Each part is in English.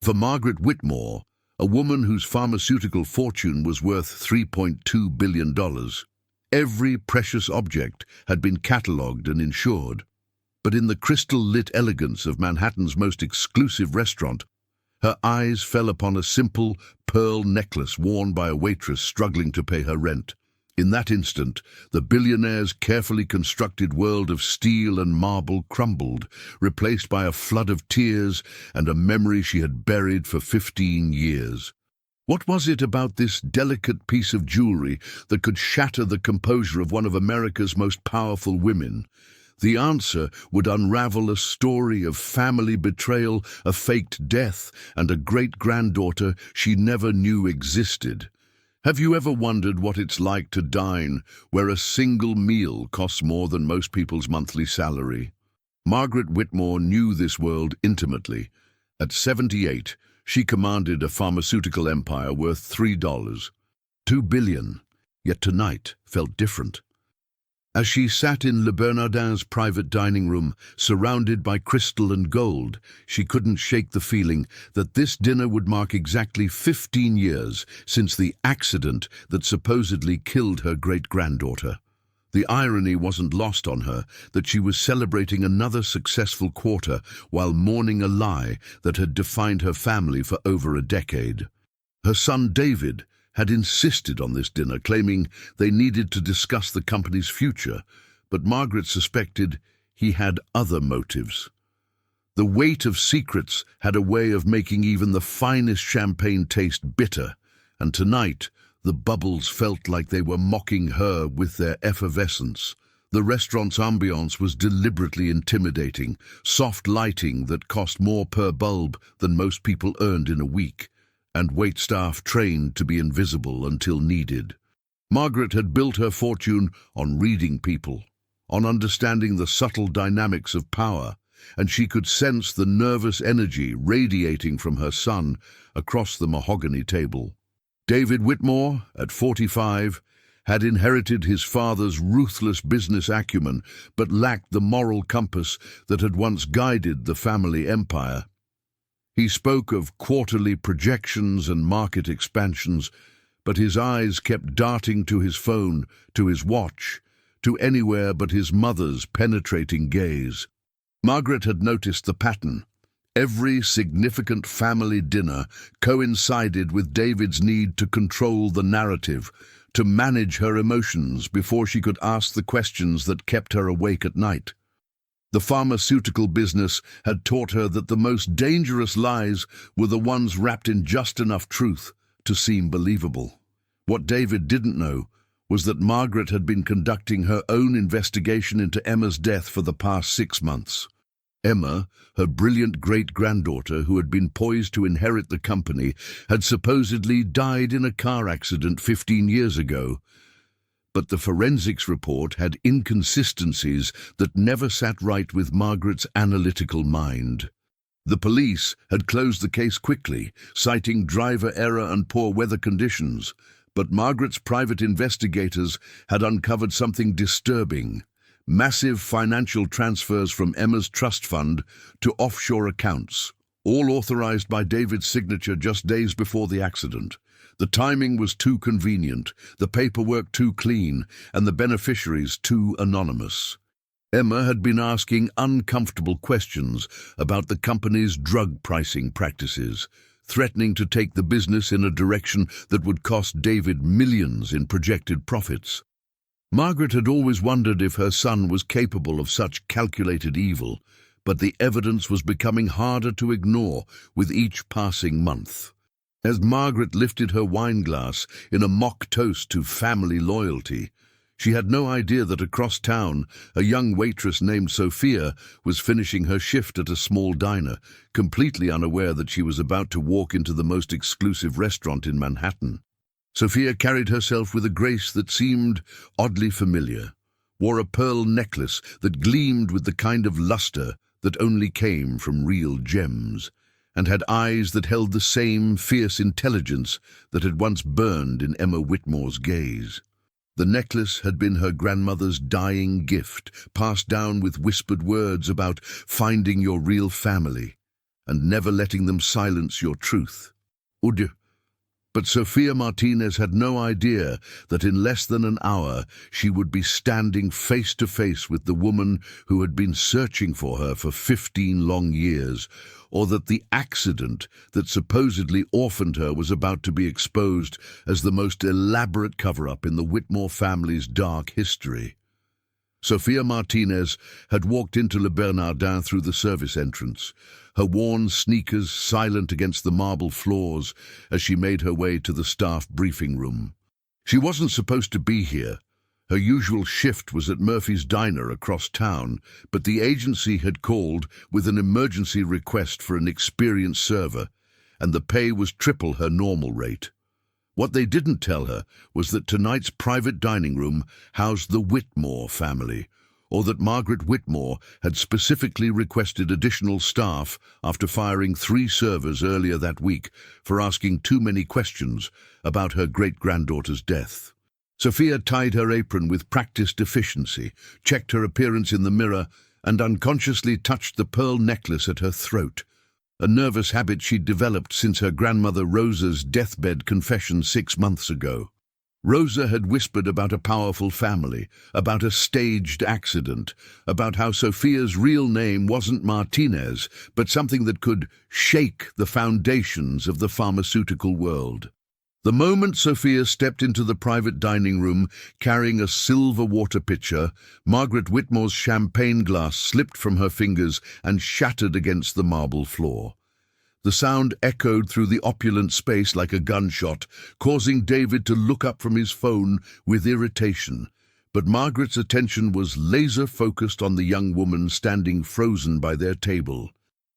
For Margaret Whitmore, a woman whose pharmaceutical fortune was worth $3.2 billion, every precious object had been catalogued and insured. But in the crystal-lit elegance of Manhattan's most exclusive restaurant, her eyes fell upon a simple pearl necklace worn by a waitress struggling to pay her rent. In that instant, the billionaire's carefully constructed world of steel and marble crumbled, replaced by a flood of tears and a memory she had buried for 15 years. What was it about this delicate piece of jewelry that could shatter the composure of one of America's most powerful women? The answer would unravel a story of family betrayal, a faked death, and a great-granddaughter she never knew existed. Have you ever wondered what it's like to dine where a single meal costs more than most people's monthly salary? Margaret Whitmore knew this world intimately. At 78, she commanded a pharmaceutical empire worth $2 billion, yet tonight felt different. As she sat in Le Bernardin's private dining room, surrounded by crystal and gold, she couldn't shake the feeling that this dinner would mark exactly 15 years since the accident that supposedly killed her great-granddaughter. The irony wasn't lost on her that she was celebrating another successful quarter while mourning a lie that had defined her family for over a decade. Her son David had insisted on this dinner, claiming they needed to discuss the company's future, but Margaret suspected he had other motives. The weight of secrets had a way of making even the finest champagne taste bitter, and tonight the bubbles felt like they were mocking her with their effervescence. The restaurant's ambiance was deliberately intimidating, soft lighting that cost more per bulb than most people earned in a week, and waitstaff trained to be invisible until needed. Margaret had built her fortune on reading people, on understanding the subtle dynamics of power, and she could sense the nervous energy radiating from her son across the mahogany table. David Whitmore, at 45, had inherited his father's ruthless business acumen, but lacked the moral compass that had once guided the family empire. He spoke of quarterly projections and market expansions, but his eyes kept darting to his phone, to his watch, to anywhere but his mother's penetrating gaze. Margaret had noticed the pattern. Every significant family dinner coincided with David's need to control the narrative, to manage her emotions before she could ask the questions that kept her awake at night. The pharmaceutical business had taught her that the most dangerous lies were the ones wrapped in just enough truth to seem believable. What David didn't know was that Margaret had been conducting her own investigation into Emma's death for the past 6 months. Emma, her brilliant great-granddaughter who had been poised to inherit the company, had supposedly died in a car accident 15 years ago. But the forensics report had inconsistencies that never sat right with Margaret's analytical mind. The police had closed the case quickly, citing driver error and poor weather conditions, but Margaret's private investigators had uncovered something disturbing: massive financial transfers from Emma's trust fund to offshore accounts, all authorized by David's signature just days before the accident. The timing was too convenient, the paperwork too clean, and the beneficiaries too anonymous. Emma had been asking uncomfortable questions about the company's drug pricing practices, threatening to take the business in a direction that would cost David millions in projected profits. Margaret had always wondered if her son was capable of such calculated evil, but the evidence was becoming harder to ignore with each passing month. As Margaret lifted her wineglass in a mock toast to family loyalty, she had no idea that across town a young waitress named Sophia was finishing her shift at a small diner, completely unaware that she was about to walk into the most exclusive restaurant in Manhattan. Sophia carried herself with a grace that seemed oddly familiar, wore a pearl necklace that gleamed with the kind of luster that only came from real gems, and had eyes that held the same fierce intelligence that had once burned in Emma Whitmore's gaze. The necklace had been her grandmother's dying gift, passed down with whispered words about finding your real family. and never letting them silence your truth. But Sofia Martinez had no idea that in less than an hour she would be standing face to face with the woman who had been searching for her for 15 long years, or that the accident that supposedly orphaned her was about to be exposed as the most elaborate cover-up in the Whitmore family's dark history. Sofia Martinez had walked into Le Bernardin through the service entrance, her worn sneakers silent against the marble floors as she made her way to the staff briefing room. She wasn't supposed to be here. Her usual shift was at Murphy's Diner across town, but the agency had called with an emergency request for an experienced server, and the pay was triple her normal rate. What they didn't tell her was that tonight's private dining room housed the Whitmore family, or that Margaret Whitmore had specifically requested additional staff after firing 3 servers earlier that week for asking too many questions about her great-granddaughter's death. Sofia tied her apron with practiced efficiency, checked her appearance in the mirror, and unconsciously touched the pearl necklace at her throat, a nervous habit she'd developed since her grandmother Rosa's deathbed confession 6 months ago. Rosa had whispered about a powerful family, about a staged accident, about how Sofia's real name wasn't Martinez, but something that could shake the foundations of the pharmaceutical world. The moment Sofia stepped into the private dining room carrying a silver water pitcher, Margaret Whitmore's champagne glass slipped from her fingers and shattered against the marble floor. The sound echoed through the opulent space like a gunshot, causing David to look up from his phone with irritation. But Margaret's attention was laser-focused on the young woman standing frozen by their table.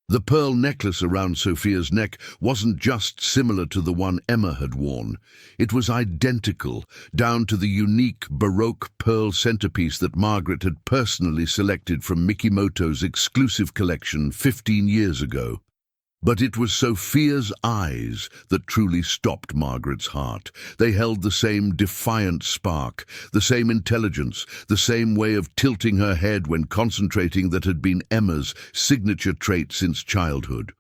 The pearl necklace around Sofia's neck wasn't just similar to the one Emma had worn. It was identical, down to the unique Baroque pearl centerpiece that Margaret had personally selected from Mikimoto's exclusive collection 15 years ago. But it was Sofia's eyes that truly stopped Margaret's heart. They held the same defiant spark, the same intelligence, the same way of tilting her head when concentrating that had been Emma's signature trait since childhood.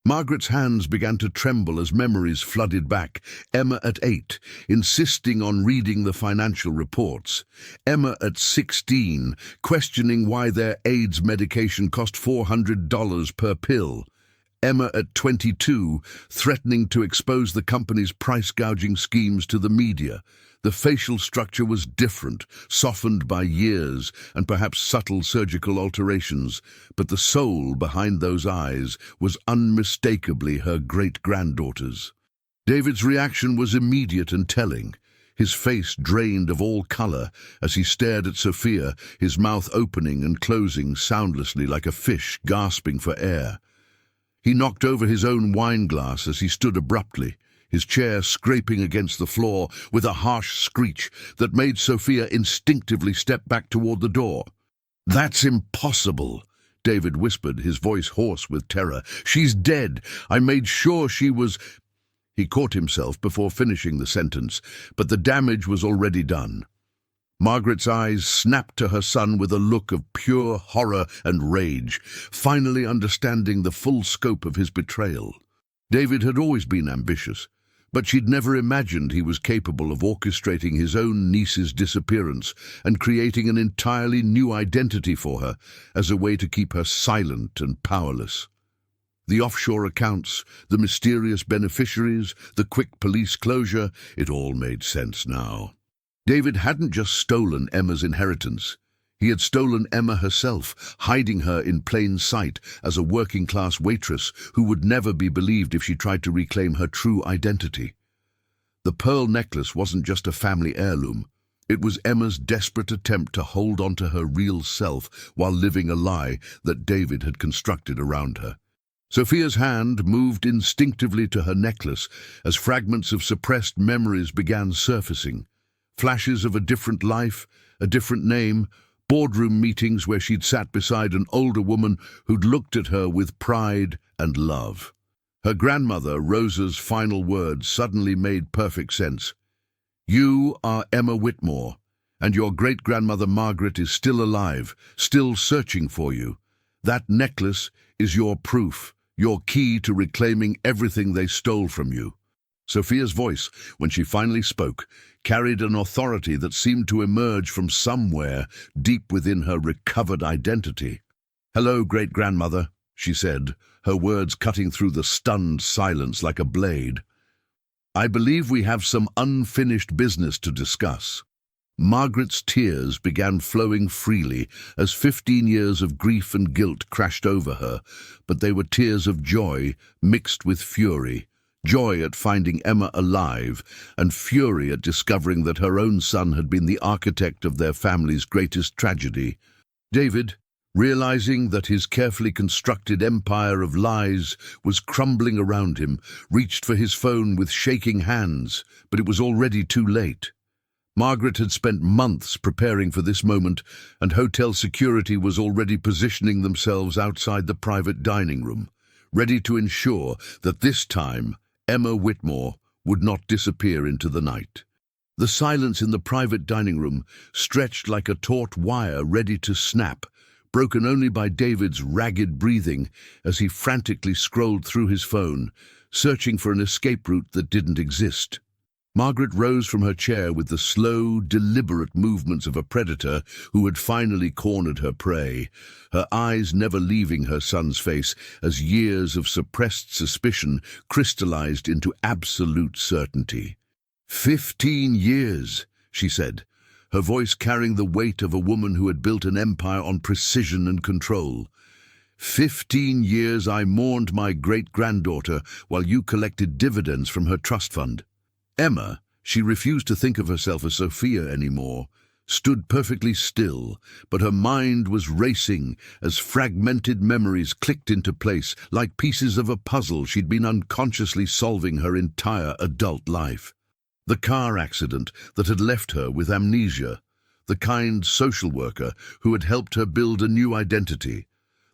Margaret's hands began to tremble as memories flooded back. Emma at 8, insisting on reading the financial reports. Emma at 16, questioning why their AIDS medication cost $400 per pill. Emma at 22, threatening to expose the company's price-gouging schemes to the media. The facial structure was different, softened by years and perhaps subtle surgical alterations, but the soul behind those eyes was unmistakably her great-granddaughter's. David's reaction was immediate and telling. His face drained of all color as he stared at Sofia, his mouth opening and closing soundlessly like a fish gasping for air. He knocked over his own wine glass as he stood abruptly, his chair scraping against the floor with a harsh screech that made Sofia instinctively step back toward the door. "That's impossible," David whispered, his voice hoarse with terror. "She's dead. I made sure she was—" He caught himself before finishing the sentence, but the damage was already done. Margaret's eyes snapped to her son with a look of pure horror and rage, finally understanding the full scope of his betrayal. David had always been ambitious, but she'd never imagined he was capable of orchestrating his own niece's disappearance and creating an entirely new identity for her as a way to keep her silent and powerless. The offshore accounts, the mysterious beneficiaries, the quick police closure, it all made sense now. David hadn't just stolen Emma's inheritance. He had stolen Emma herself, hiding her in plain sight as a working-class waitress who would never be believed if she tried to reclaim her true identity. The pearl necklace wasn't just a family heirloom. It was Emma's desperate attempt to hold on to her real self while living a lie that David had constructed around her. Sofia's hand moved instinctively to her necklace as fragments of suppressed memories began surfacing. Flashes of a different life, a different name, boardroom meetings where she'd sat beside an older woman who'd looked at her with pride and love. Her grandmother, Rosa's final words suddenly made perfect sense. "You are Emma Whitmore, and your great-grandmother Margaret is still alive, still searching for you. That necklace is your proof, Your key to reclaiming everything they stole from you." Sophia's voice, when she finally spoke, carried an authority that seemed to emerge from somewhere deep within her recovered identity. "Hello, great-grandmother," she said, her words cutting through the stunned silence like a blade. "I believe we have some unfinished business to discuss." Margaret's tears began flowing freely as 15 years of grief and guilt crashed over her, but they were tears of joy mixed with fury. Joy at finding Emma alive, and fury at discovering that her own son had been the architect of their family's greatest tragedy. David, realizing that his carefully constructed empire of lies was crumbling around him, reached for his phone with shaking hands, but it was already too late. Margaret had spent months preparing for this moment, and hotel security was already positioning themselves outside the private dining room, ready to ensure that this time Emma Whitmore would not disappear into the night. The silence in the private dining room stretched like a taut wire ready to snap, broken only by David's ragged breathing as he frantically scrolled through his phone, searching for an escape route that didn't exist. Margaret rose from her chair with the slow, deliberate movements of a predator who had finally cornered her prey, her eyes never leaving her son's face as years of suppressed suspicion crystallized into absolute certainty. 15 years, she said, her voice carrying the weight of a woman who had built an empire on precision and control. 15 years I mourned my great-granddaughter while you collected dividends from her trust fund. Emma, she refused to think of herself as Sophia anymore, stood perfectly still, but her mind was racing as fragmented memories clicked into place like pieces of a puzzle she'd been unconsciously solving her entire adult life. The car accident that had left her with amnesia, the kind social worker who had helped her build a new identity,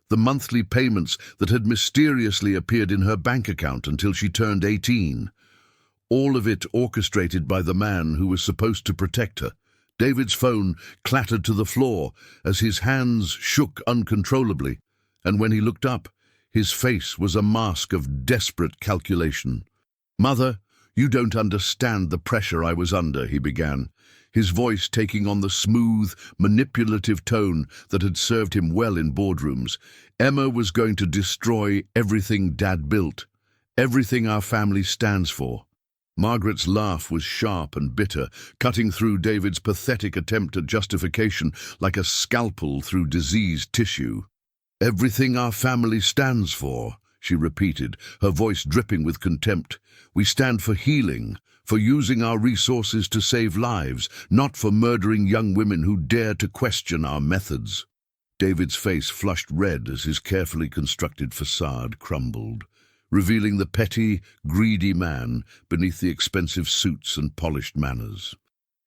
the monthly payments that had mysteriously appeared in her bank account until she turned 18. All of it orchestrated by the man who was supposed to protect her. David's phone clattered to the floor as his hands shook uncontrollably, and when he looked up, his face was a mask of desperate calculation. "Mother, you don't understand the pressure I was under," he began, his voice taking on the smooth, manipulative tone that had served him well in boardrooms. "Emma was going to destroy everything Dad built, everything our family stands for." Margaret's laugh was sharp and bitter, cutting through David's pathetic attempt at justification like a scalpel through diseased tissue. "Everything our family stands for," she repeated, her voice dripping with contempt. "We stand for healing, for using our resources to save lives, not for murdering young women who dare to question our methods." David's face flushed red as his carefully constructed facade crumbled, revealing the petty, greedy man beneath the expensive suits and polished manners.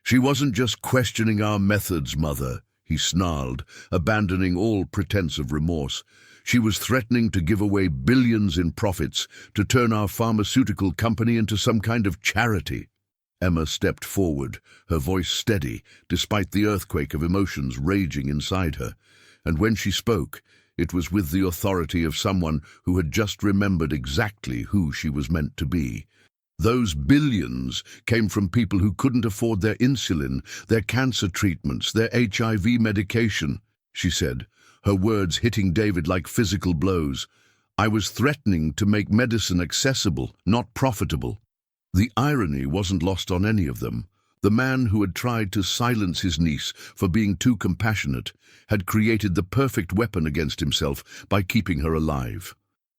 "She wasn't just questioning our methods, Mother," he snarled, abandoning all pretense of remorse. "She was threatening to give away billions in profits to turn our pharmaceutical company into some kind of charity." Emma stepped forward, her voice steady, despite the earthquake of emotions raging inside her, and when she spoke, it was with the authority of someone who had just remembered exactly who she was meant to be. "Those billions came from people who couldn't afford their insulin, their cancer treatments, their HIV medication," she said, her words hitting David like physical blows. "I was threatening to make medicine accessible, not profitable." The irony wasn't lost on any of them. The man who had tried to silence his niece for being too compassionate had created the perfect weapon against himself by keeping her alive.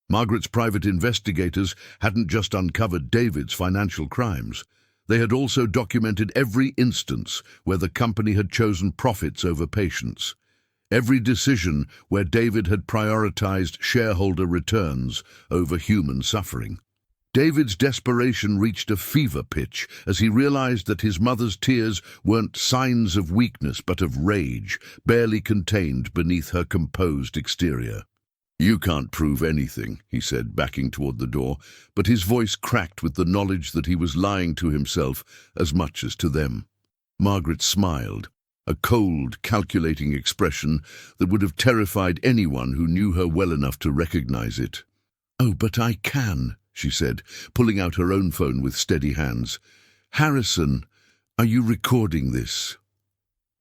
Margaret's private investigators hadn't just uncovered David's financial crimes. They had also documented every instance where the company had chosen profits over patients, every decision where David had prioritized shareholder returns over human suffering. David's desperation reached a fever pitch as he realized that his mother's tears weren't signs of weakness but of rage, barely contained beneath her composed exterior. "You can't prove anything," he said, backing toward the door, but his voice cracked with the knowledge that he was lying to himself as much as to them. Margaret smiled, a cold, calculating expression that would have terrified anyone who knew her well enough to recognize it. "Oh, but I can," she said, pulling out her own phone with steady hands. "Harrison, are you recording this?"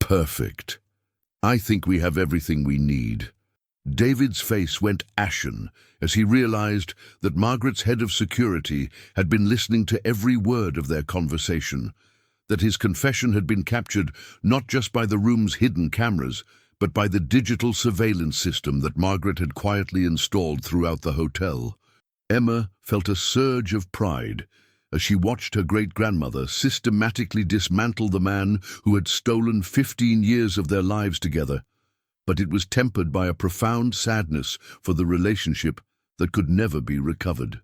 "Perfect. I think we have everything we need." David's face went ashen as he realized that Margaret's head of security had been listening to every word of their conversation, that his confession had been captured not just by the room's hidden cameras, but by the digital surveillance system that Margaret had quietly installed throughout the hotel. Emma felt a surge of pride as she watched her great-grandmother systematically dismantle the man who had stolen 15 years of their lives together, but it was tempered by a profound sadness for the relationship that could never be recovered.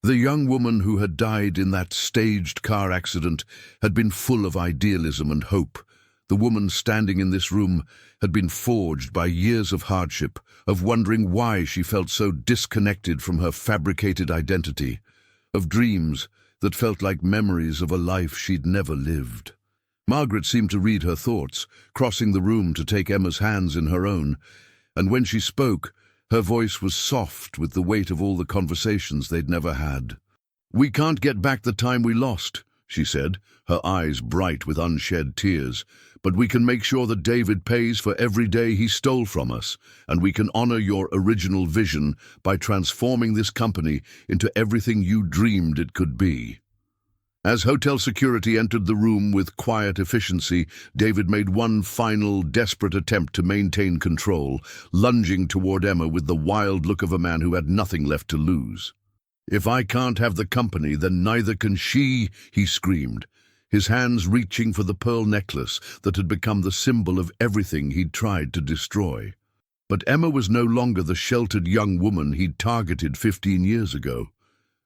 The young woman who had died in that staged car accident had been full of idealism and hope. The woman standing in this room had been forged by years of hardship, of wondering why she felt so disconnected from her fabricated identity, of dreams that felt like memories of a life she'd never lived. Margaret seemed to read her thoughts, crossing the room to take Emma's hands in her own, and when she spoke, her voice was soft with the weight of all the conversations they'd never had. "We can't get back the time we lost," she said, her eyes bright with unshed tears, "but we can make sure that David pays for every day he stole from us, and we can honor your original vision by transforming this company into everything you dreamed it could be." As hotel security entered the room with quiet efficiency, David made one final, desperate attempt to maintain control, lunging toward Emma with the wild look of a man who had nothing left to lose. "If I can't have the company, then neither can she," he screamed, his hands reaching for the pearl necklace that had become the symbol of everything he'd tried to destroy. But Emma was no longer the sheltered young woman he'd targeted 15 years ago.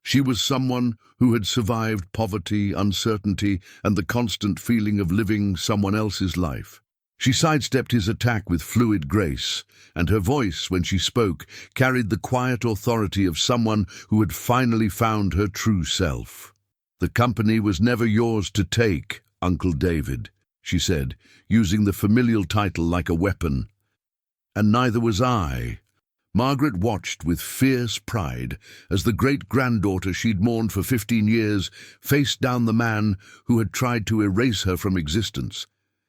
She was someone who had survived poverty, uncertainty, and the constant feeling of living someone else's life. She sidestepped his attack with fluid grace, and her voice, when she spoke, carried the quiet authority of someone who had finally found her true self. "The company was never yours to take, Uncle David," she said, using the familial title like a weapon. "And neither was I." Margaret watched with fierce pride as the great-granddaughter she'd mourned for 15 years faced down the man who had tried to erase her from existence.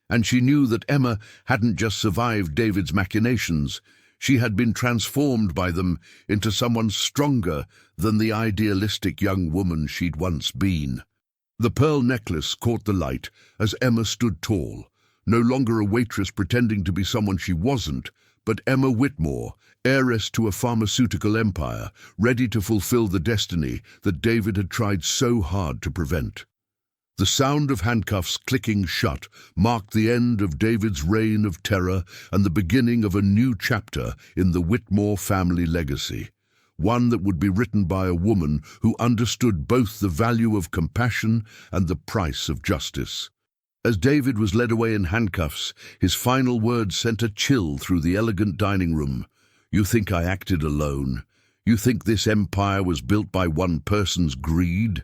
And she knew that Emma hadn't just survived David's machinations, she had been transformed by them into someone stronger than the idealistic young woman she'd once been. The pearl necklace caught the light as Emma stood tall, no longer a waitress pretending to be someone she wasn't, but Emma Whitmore, heiress to a pharmaceutical empire, ready to fulfill the destiny that David had tried so hard to prevent. The sound of handcuffs clicking shut marked the end of David's reign of terror and the beginning of a new chapter in the Whitmore family legacy, one that would be written by a woman who understood both the value of compassion and the price of justice. As David was led away in handcuffs, his final words sent a chill through the elegant dining room. "You think I acted alone? You think this empire was built by one person's greed?"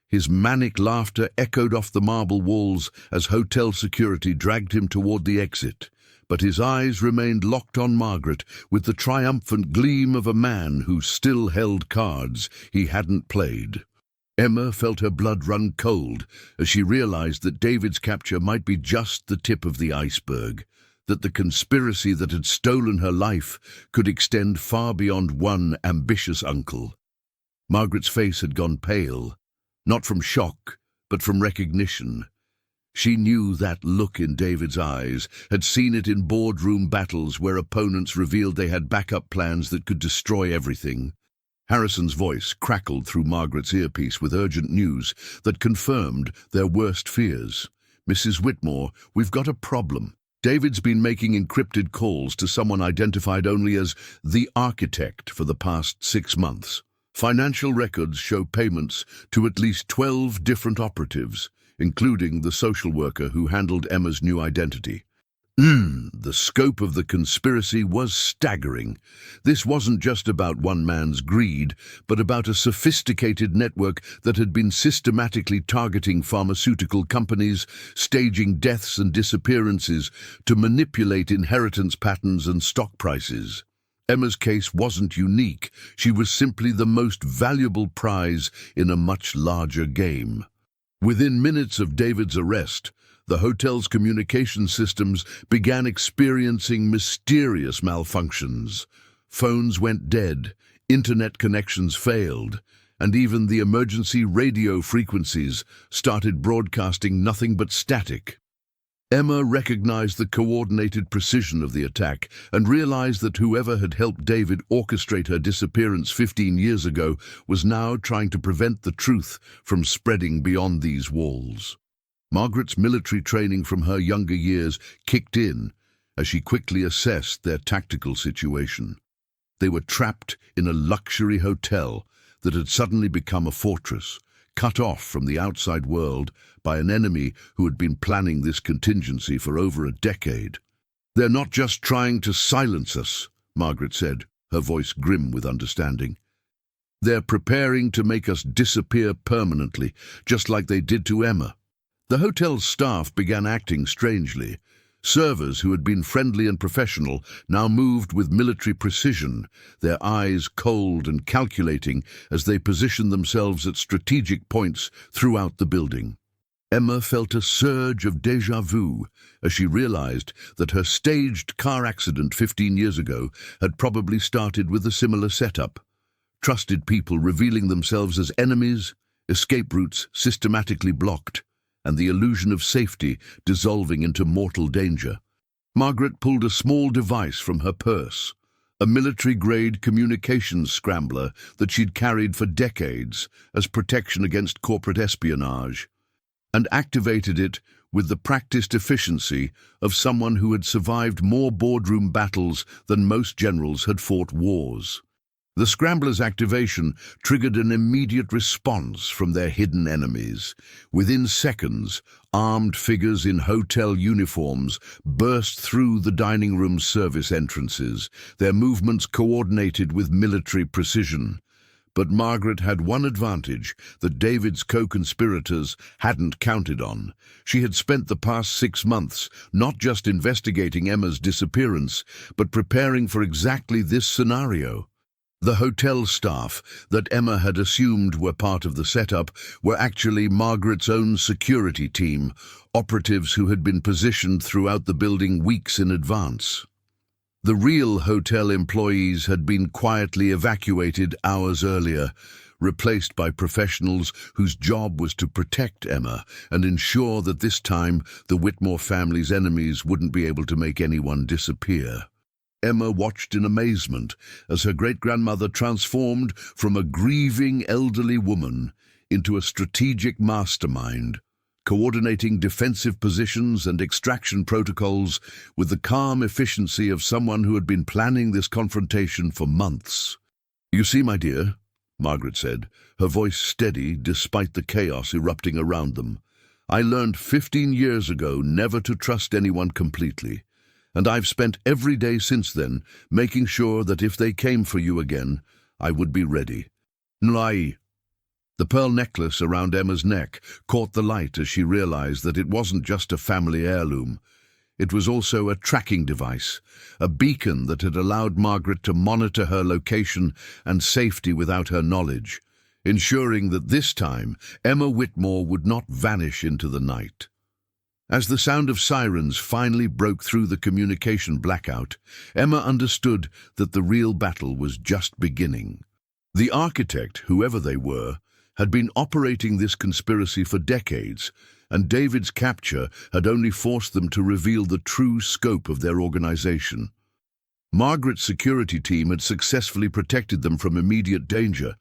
His manic laughter echoed off the marble walls as hotel security dragged him toward the exit, but his eyes remained locked on Margaret with the triumphant gleam of a man who still held cards he hadn't played. Emma felt her blood run cold as she realized that David's capture might be just the tip of the iceberg, that the conspiracy that had stolen her life could extend far beyond one ambitious uncle. Margaret's face had gone pale, not from shock, but from recognition. She knew that look in David's eyes, had seen it in boardroom battles where opponents revealed they had backup plans that could destroy everything. Harrison's voice crackled through Margaret's earpiece with urgent news that confirmed their worst fears. "Mrs. Whitmore, we've got a problem. David's been making encrypted calls to someone identified only as the architect for the past 6 months. Financial records show payments to at least 12 different operatives, including the social worker who handled Emma's new identity." The scope of the conspiracy was staggering. This wasn't just about one man's greed, but about a sophisticated network that had been systematically targeting pharmaceutical companies, staging deaths and disappearances to manipulate inheritance patterns and stock prices. Emma's case wasn't unique. She was simply the most valuable prize in a much larger game. Within minutes of David's arrest, the hotel's communication systems began experiencing mysterious malfunctions. Phones went dead, internet connections failed, and even the emergency radio frequencies started broadcasting nothing but static. Emma recognized the coordinated precision of the attack and realized that whoever had helped David orchestrate her disappearance 15 years ago was now trying to prevent the truth from spreading beyond these walls. Margaret's military training from her younger years kicked in as she quickly assessed their tactical situation. They were trapped in a luxury hotel that had suddenly become a fortress, cut off from the outside world by an enemy who had been planning this contingency for over a decade. "They're not just trying to silence us," Margaret said, her voice grim with understanding. "They're preparing to make us disappear permanently, just like they did to Emma." The hotel's staff began acting strangely. Servers who had been friendly and professional now moved with military precision, their eyes cold and calculating as they positioned themselves at strategic points throughout the building. Emma felt a surge of déjà vu as she realized that her staged car accident 15 years ago had probably started with a similar setup. Trusted people revealing themselves as enemies, escape routes systematically blocked, and the illusion of safety dissolving into mortal danger. Margaret pulled a small device from her purse, a military-grade communications scrambler that she'd carried for decades as protection against corporate espionage, and activated it with the practiced efficiency of someone who had survived more boardroom battles than most generals had fought wars. The scrambler's activation triggered an immediate response from their hidden enemies. Within seconds, armed figures in hotel uniforms burst through the dining room service entrances, their movements coordinated with military precision. But Margaret had one advantage that David's co-conspirators hadn't counted on. She had spent the past 6 months not just investigating Emma's disappearance, but preparing for exactly this scenario. The hotel staff that Emma had assumed were part of the setup were actually Margaret's own security team, operatives who had been positioned throughout the building weeks in advance. The real hotel employees had been quietly evacuated hours earlier, replaced by professionals whose job was to protect Emma and ensure that this time the Whitmore family's enemies wouldn't be able to make anyone disappear. Emma watched in amazement as her great-grandmother transformed from a grieving elderly woman into a strategic mastermind, coordinating defensive positions and extraction protocols with the calm efficiency of someone who had been planning this confrontation for months. "You see, my dear," Margaret said, her voice steady despite the chaos erupting around them, "I learned 15 years ago never to trust anyone completely. And I've spent every day since then making sure that if they came for you again, I would be ready." Nlai. The pearl necklace around Emma's neck caught the light as she realized that it wasn't just a family heirloom. It was also a tracking device, a beacon that had allowed Margaret to monitor her location and safety without her knowledge, ensuring that this time Emma Whitmore would not vanish into the night. As the sound of sirens finally broke through the communication blackout, Emma understood that the real battle was just beginning. The architect, whoever they were, had been operating this conspiracy for decades, and David's capture had only forced them to reveal the true scope of their organization. Margaret's security team had successfully protected them from immediate danger,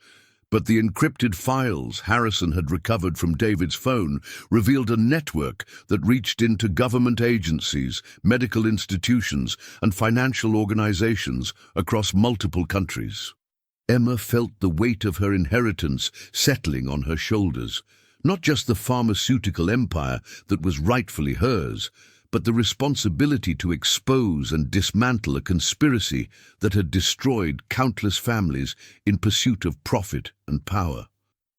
but the encrypted files Harrison had recovered from David's phone revealed a network that reached into government agencies, medical institutions, and financial organizations across multiple countries. Emma felt the weight of her inheritance settling on her shoulders, not just the pharmaceutical empire that was rightfully hers, but the responsibility to expose and dismantle a conspiracy that had destroyed countless families in pursuit of profit and power.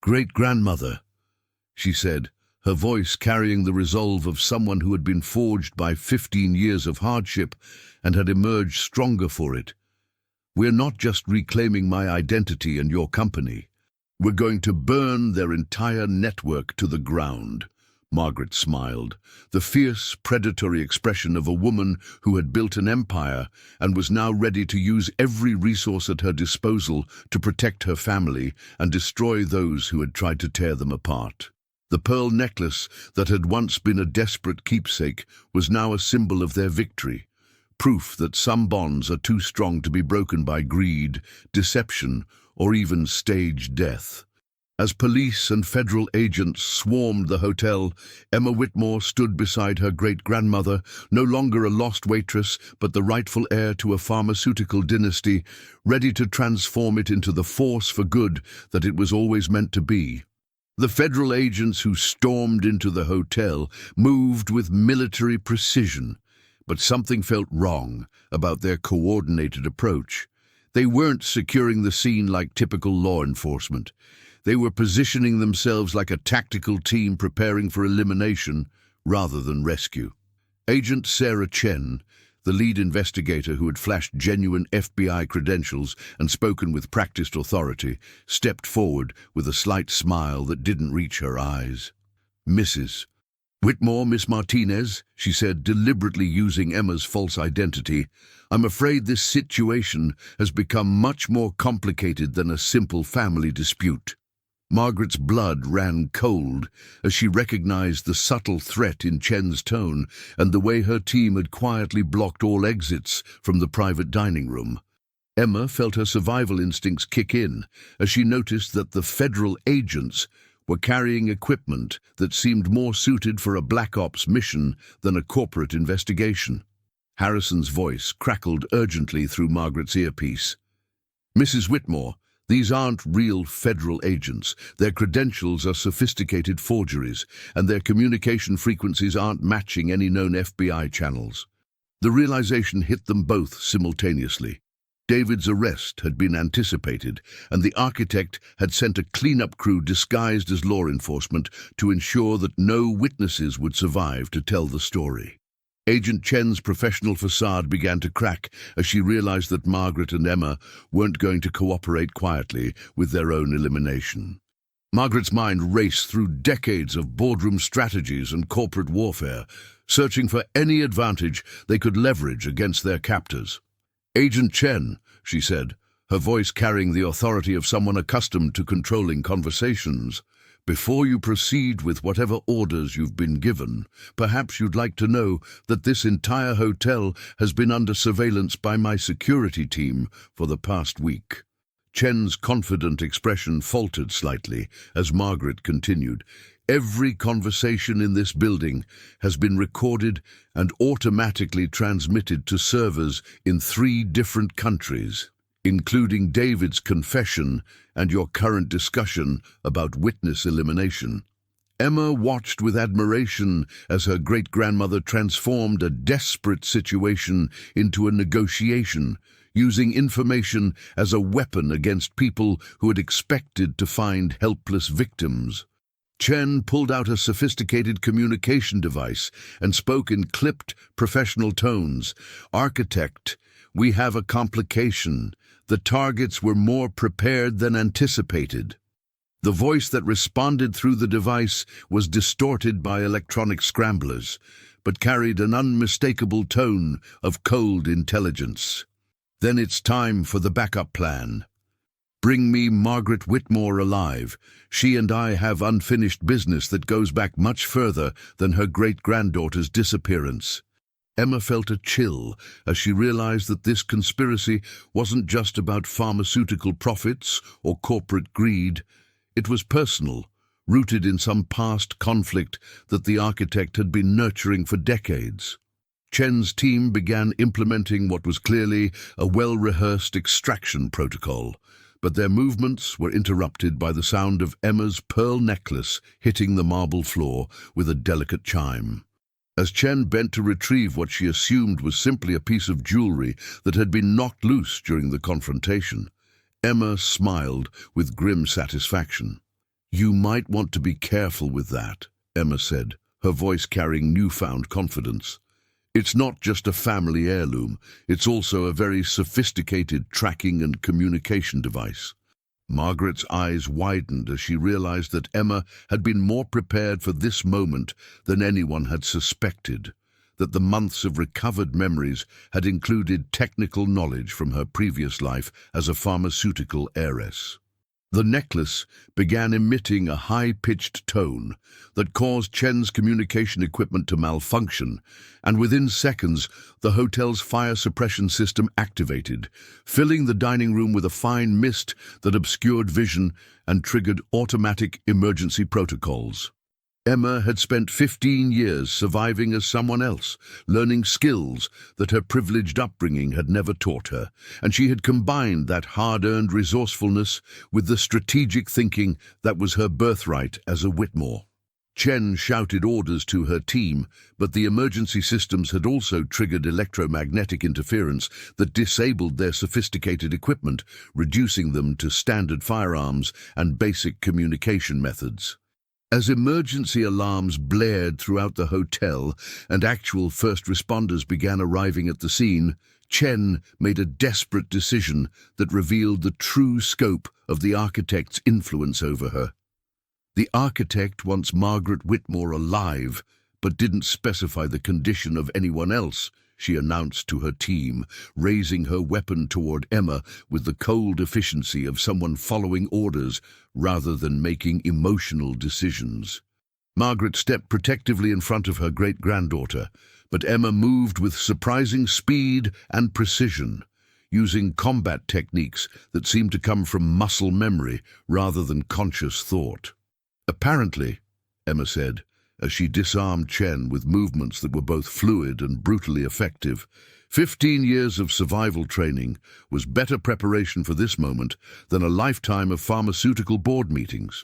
"Great-grandmother," she said, her voice carrying the resolve of someone who had been forged by 15 years of hardship and had emerged stronger for it. We're not just reclaiming my identity and your company. We're going to burn their entire network to the ground." Margaret smiled, the fierce, predatory expression of a woman who had built an empire and was now ready to use every resource at her disposal to protect her family and destroy those who had tried to tear them apart. The pearl necklace that had once been a desperate keepsake was now a symbol of their victory, proof that some bonds are too strong to be broken by greed, deception, or even staged death. As police and federal agents swarmed the hotel, Emma Whitmore stood beside her great-grandmother, no longer a lost waitress, but the rightful heir to a pharmaceutical dynasty, ready to transform it into the force for good that it was always meant to be. The federal agents who stormed into the hotel moved with military precision, but something felt wrong about their coordinated approach. They weren't securing the scene like typical law enforcement. They were positioning themselves like a tactical team preparing for elimination rather than rescue. Agent Sarah Chen, the lead investigator who had flashed genuine FBI credentials and spoken with practiced authority, stepped forward with a slight smile that didn't reach her eyes. "Mrs. Whitmore, Miss Martinez," she said, deliberately using Emma's false identity, "I'm afraid this situation has become much more complicated than a simple family dispute." Margaret's blood ran cold as she recognized the subtle threat in Chen's tone and the way her team had quietly blocked all exits from the private dining room. Emma felt her survival instincts kick in as she noticed that the federal agents were carrying equipment that seemed more suited for a Black Ops mission than a corporate investigation. Harrison's voice crackled urgently through Margaret's earpiece. "Mrs. Whitmore, these aren't real federal agents. Their credentials are sophisticated forgeries, and their communication frequencies aren't matching any known FBI channels." The realization hit them both simultaneously. David's arrest had been anticipated, and the architect had sent a cleanup crew disguised as law enforcement to ensure that no witnesses would survive to tell the story. Agent Chen's professional facade began to crack as she realized that Margaret and Emma weren't going to cooperate quietly with their own elimination. Margaret's mind raced through decades of boardroom strategies and corporate warfare, searching for any advantage they could leverage against their captors. "Agent Chen," she said, her voice carrying the authority of someone accustomed to controlling conversations, "before you proceed with whatever orders you've been given, perhaps you'd like to know that this entire hotel has been under surveillance by my security team for the past week." Chen's confident expression faltered slightly as Margaret continued. "Every conversation in this building has been recorded and automatically transmitted to servers in 3 different countries, including David's confession and your current discussion about witness elimination." Emma watched with admiration as her great-grandmother transformed a desperate situation into a negotiation, using information as a weapon against people who had expected to find helpless victims. Chen pulled out a sophisticated communication device and spoke in clipped, professional tones. "Architect, we have a complication. The targets were more prepared than anticipated." The voice that responded through the device was distorted by electronic scramblers, but carried an unmistakable tone of cold intelligence. "Then it's time for the backup plan. Bring me Margaret Whitmore alive. She and I have unfinished business that goes back much further than her great-granddaughter's disappearance." Emma felt a chill as she realized that this conspiracy wasn't just about pharmaceutical profits or corporate greed. It was personal, rooted in some past conflict that the architect had been nurturing for decades. Chen's team began implementing what was clearly a well-rehearsed extraction protocol, but their movements were interrupted by the sound of Emma's pearl necklace hitting the marble floor with a delicate chime. As Chen bent to retrieve what she assumed was simply a piece of jewelry that had been knocked loose during the confrontation, Emma smiled with grim satisfaction. "You might want to be careful with that," Emma said, her voice carrying newfound confidence. It's not just a family heirloom, it's also a very sophisticated tracking and communication device. Margaret's eyes widened as she realized that Emma had been more prepared for this moment than anyone had suspected, that the months of recovered memories had included technical knowledge from her previous life as a pharmaceutical heiress. The necklace began emitting a high-pitched tone that caused Chen's communication equipment to malfunction, and within seconds the hotel's fire suppression system activated, filling the dining room with a fine mist that obscured vision and triggered automatic emergency protocols. Emma had spent 15 years surviving as someone else, learning skills that her privileged upbringing had never taught her, and she had combined that hard-earned resourcefulness with the strategic thinking that was her birthright as a Whitmore. Chen shouted orders to her team, but the emergency systems had also triggered electromagnetic interference that disabled their sophisticated equipment, reducing them to standard firearms and basic communication methods. As emergency alarms blared throughout the hotel and actual first responders began arriving at the scene, Chen made a desperate decision that revealed the true scope of the architect's influence over her. The architect wants Margaret Whitmore alive, but didn't specify the condition of anyone else, she announced to her team, raising her weapon toward Emma with the cold efficiency of someone following orders rather than making emotional decisions. Margaret stepped protectively in front of her great-granddaughter, but Emma moved with surprising speed and precision, using combat techniques that seemed to come from muscle memory rather than conscious thought. "Apparently," Emma said, as she disarmed Chen with movements that were both fluid and brutally effective, 15 years of survival training was better preparation for this moment than a lifetime of pharmaceutical board meetings.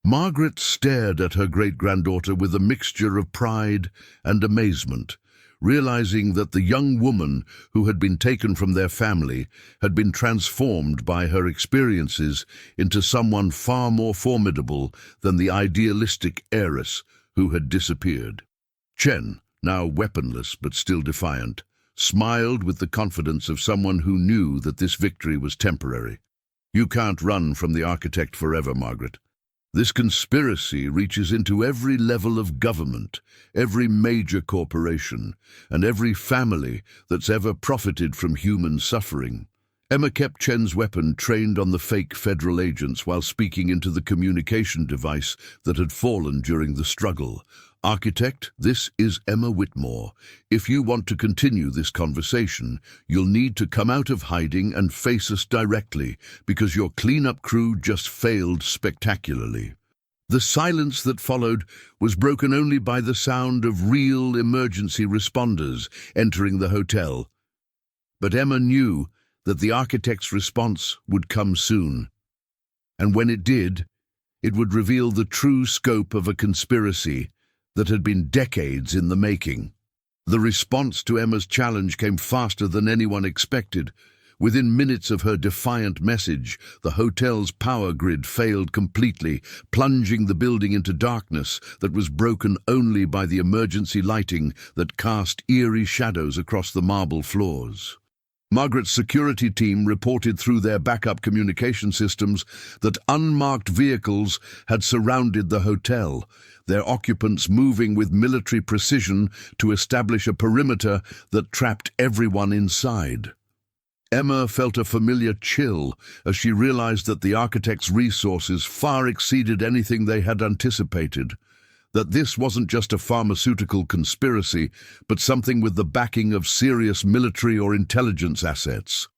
Margaret stared at her great-granddaughter with a mixture of pride and amazement, realizing that the young woman who had been taken from their family had been transformed by her experiences into someone far more formidable than the idealistic heiress who had disappeared. Chen, now weaponless but still defiant, smiled with the confidence of someone who knew that this victory was temporary. "You can't run from the architect forever, Margaret. This conspiracy reaches into every level of government, every major corporation, and every family that's ever profited from human suffering." Emma kept Chen's weapon trained on the fake federal agents while speaking into the communication device that had fallen during the struggle. "Architect, this is Emma Whitmore. If you want to continue this conversation, you'll need to come out of hiding and face us directly, because your cleanup crew just failed spectacularly." The silence that followed was broken only by the sound of real emergency responders entering the hotel. But Emma knew that the architect's response would come soon. And when it did, it would reveal the true scope of a conspiracy that had been decades in the making. The response to Emma's challenge came faster than anyone expected. Within minutes of her defiant message, the hotel's power grid failed completely, plunging the building into darkness that was broken only by the emergency lighting that cast eerie shadows across the marble floors. Margaret's security team reported through their backup communication systems that unmarked vehicles had surrounded the hotel, their occupants moving with military precision to establish a perimeter that trapped everyone inside. Emma felt a familiar chill as she realized that the architect's resources far exceeded anything they had anticipated, that this wasn't just a pharmaceutical conspiracy, but something with the backing of serious military or intelligence assets.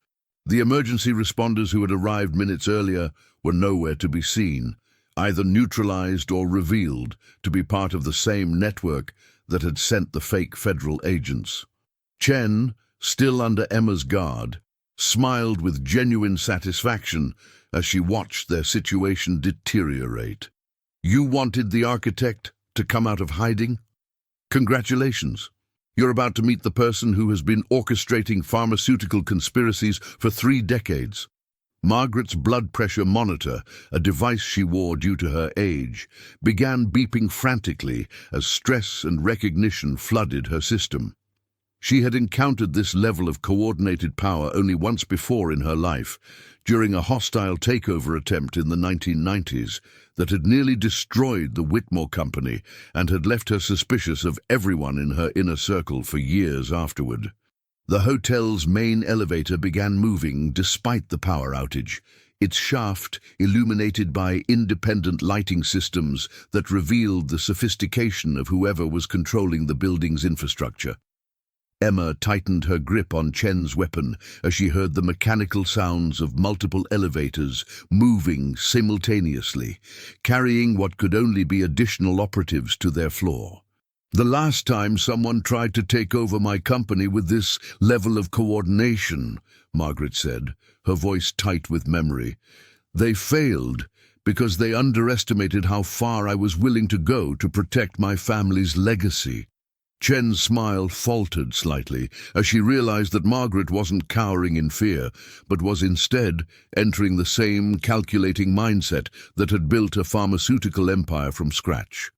The emergency responders who had arrived minutes earlier were nowhere to be seen, either neutralized or revealed to be part of the same network that had sent the fake federal agents. Chen, still under Emma's guard, smiled with genuine satisfaction as she watched their situation deteriorate. "You wanted the architect to come out of hiding? Congratulations. You're about to meet the person who has been orchestrating pharmaceutical conspiracies for 3 decades. Margaret's blood pressure monitor, a device she wore due to her age, began beeping frantically as stress and recognition flooded her system. She had encountered this level of coordinated power only once before in her life, during a hostile takeover attempt in the 1990s that had nearly destroyed the Whitmore Company and had left her suspicious of everyone in her inner circle for years afterward. The hotel's main elevator began moving despite the power outage, its shaft illuminated by independent lighting systems that revealed the sophistication of whoever was controlling the building's infrastructure. Emma tightened her grip on Chen's weapon as she heard the mechanical sounds of multiple elevators moving simultaneously, carrying what could only be additional operatives to their floor. "The last time someone tried to take over my company with this level of coordination," Margaret said, her voice tight with memory, "they failed because they underestimated how far I was willing to go to protect my family's legacy." Chen's smile faltered slightly as she realized that Margaret wasn't cowering in fear, but was instead entering the same calculating mindset that had built a pharmaceutical empire from scratch.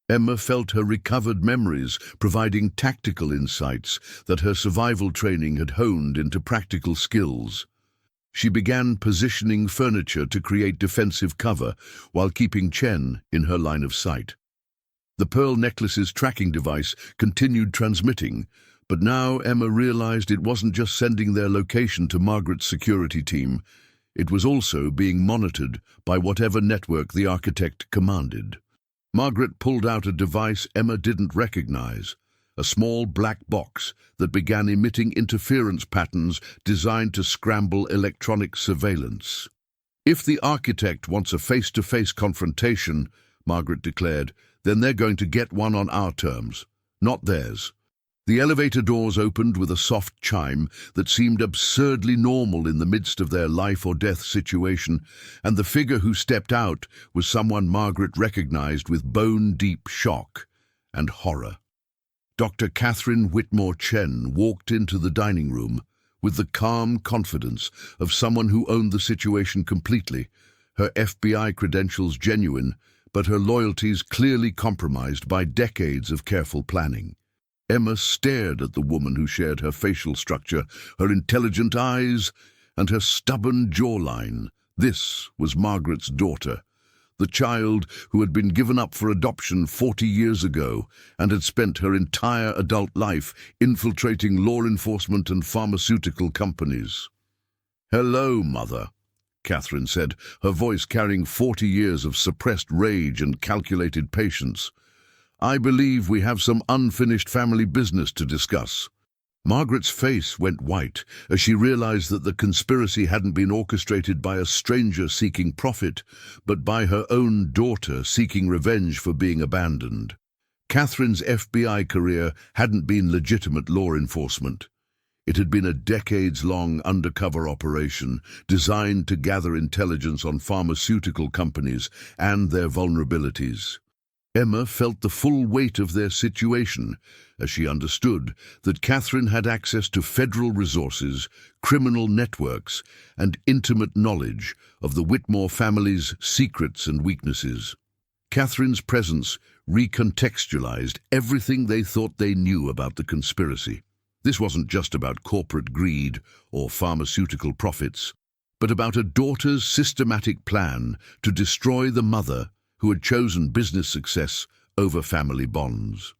Emma felt her recovered memories providing tactical insights that her survival training had honed into practical skills. She began positioning furniture to create defensive cover while keeping Chen in her line of sight. The pearl necklace's tracking device continued transmitting, but now Emma realized it wasn't just sending their location to Margaret's security team. It was also being monitored by whatever network the architect commanded. Margaret pulled out a device Emma didn't recognize, a small black box that began emitting interference patterns designed to scramble electronic surveillance. "If the architect wants a face-to-face confrontation," Margaret declared, "then they're going to get one on our terms, not theirs." The elevator doors opened with a soft chime that seemed absurdly normal in the midst of their life-or-death situation, and the figure who stepped out was someone Margaret recognized with bone-deep shock and horror. Dr. Catherine Whitmore Chen walked into the dining room with the calm confidence of someone who owned the situation completely, her FBI credentials genuine, but her loyalties clearly compromised by decades of careful planning. Emma stared at the woman who shared her facial structure, her intelligent eyes, and her stubborn jawline. This was Margaret's daughter, the child who had been given up for adoption 40 years ago and had spent her entire adult life infiltrating law enforcement and pharmaceutical companies. "Hello, Mother," Catherine said, her voice carrying 40 years of suppressed rage and calculated patience. "I believe we have some unfinished family business to discuss." Margaret's face went white as she realized that the conspiracy hadn't been orchestrated by a stranger seeking profit, but by her own daughter seeking revenge for being abandoned. Catherine's FBI career hadn't been legitimate law enforcement. It had been a decades-long undercover operation designed to gather intelligence on pharmaceutical companies and their vulnerabilities. Emma felt the full weight of their situation as she understood that Catherine had access to federal resources, criminal networks, and intimate knowledge of the Whitmore family's secrets and weaknesses. Catherine's presence recontextualized everything they thought they knew about the conspiracy. This wasn't just about corporate greed or pharmaceutical profits, but about a daughter's systematic plan to destroy the mother who had chosen business success over family bonds.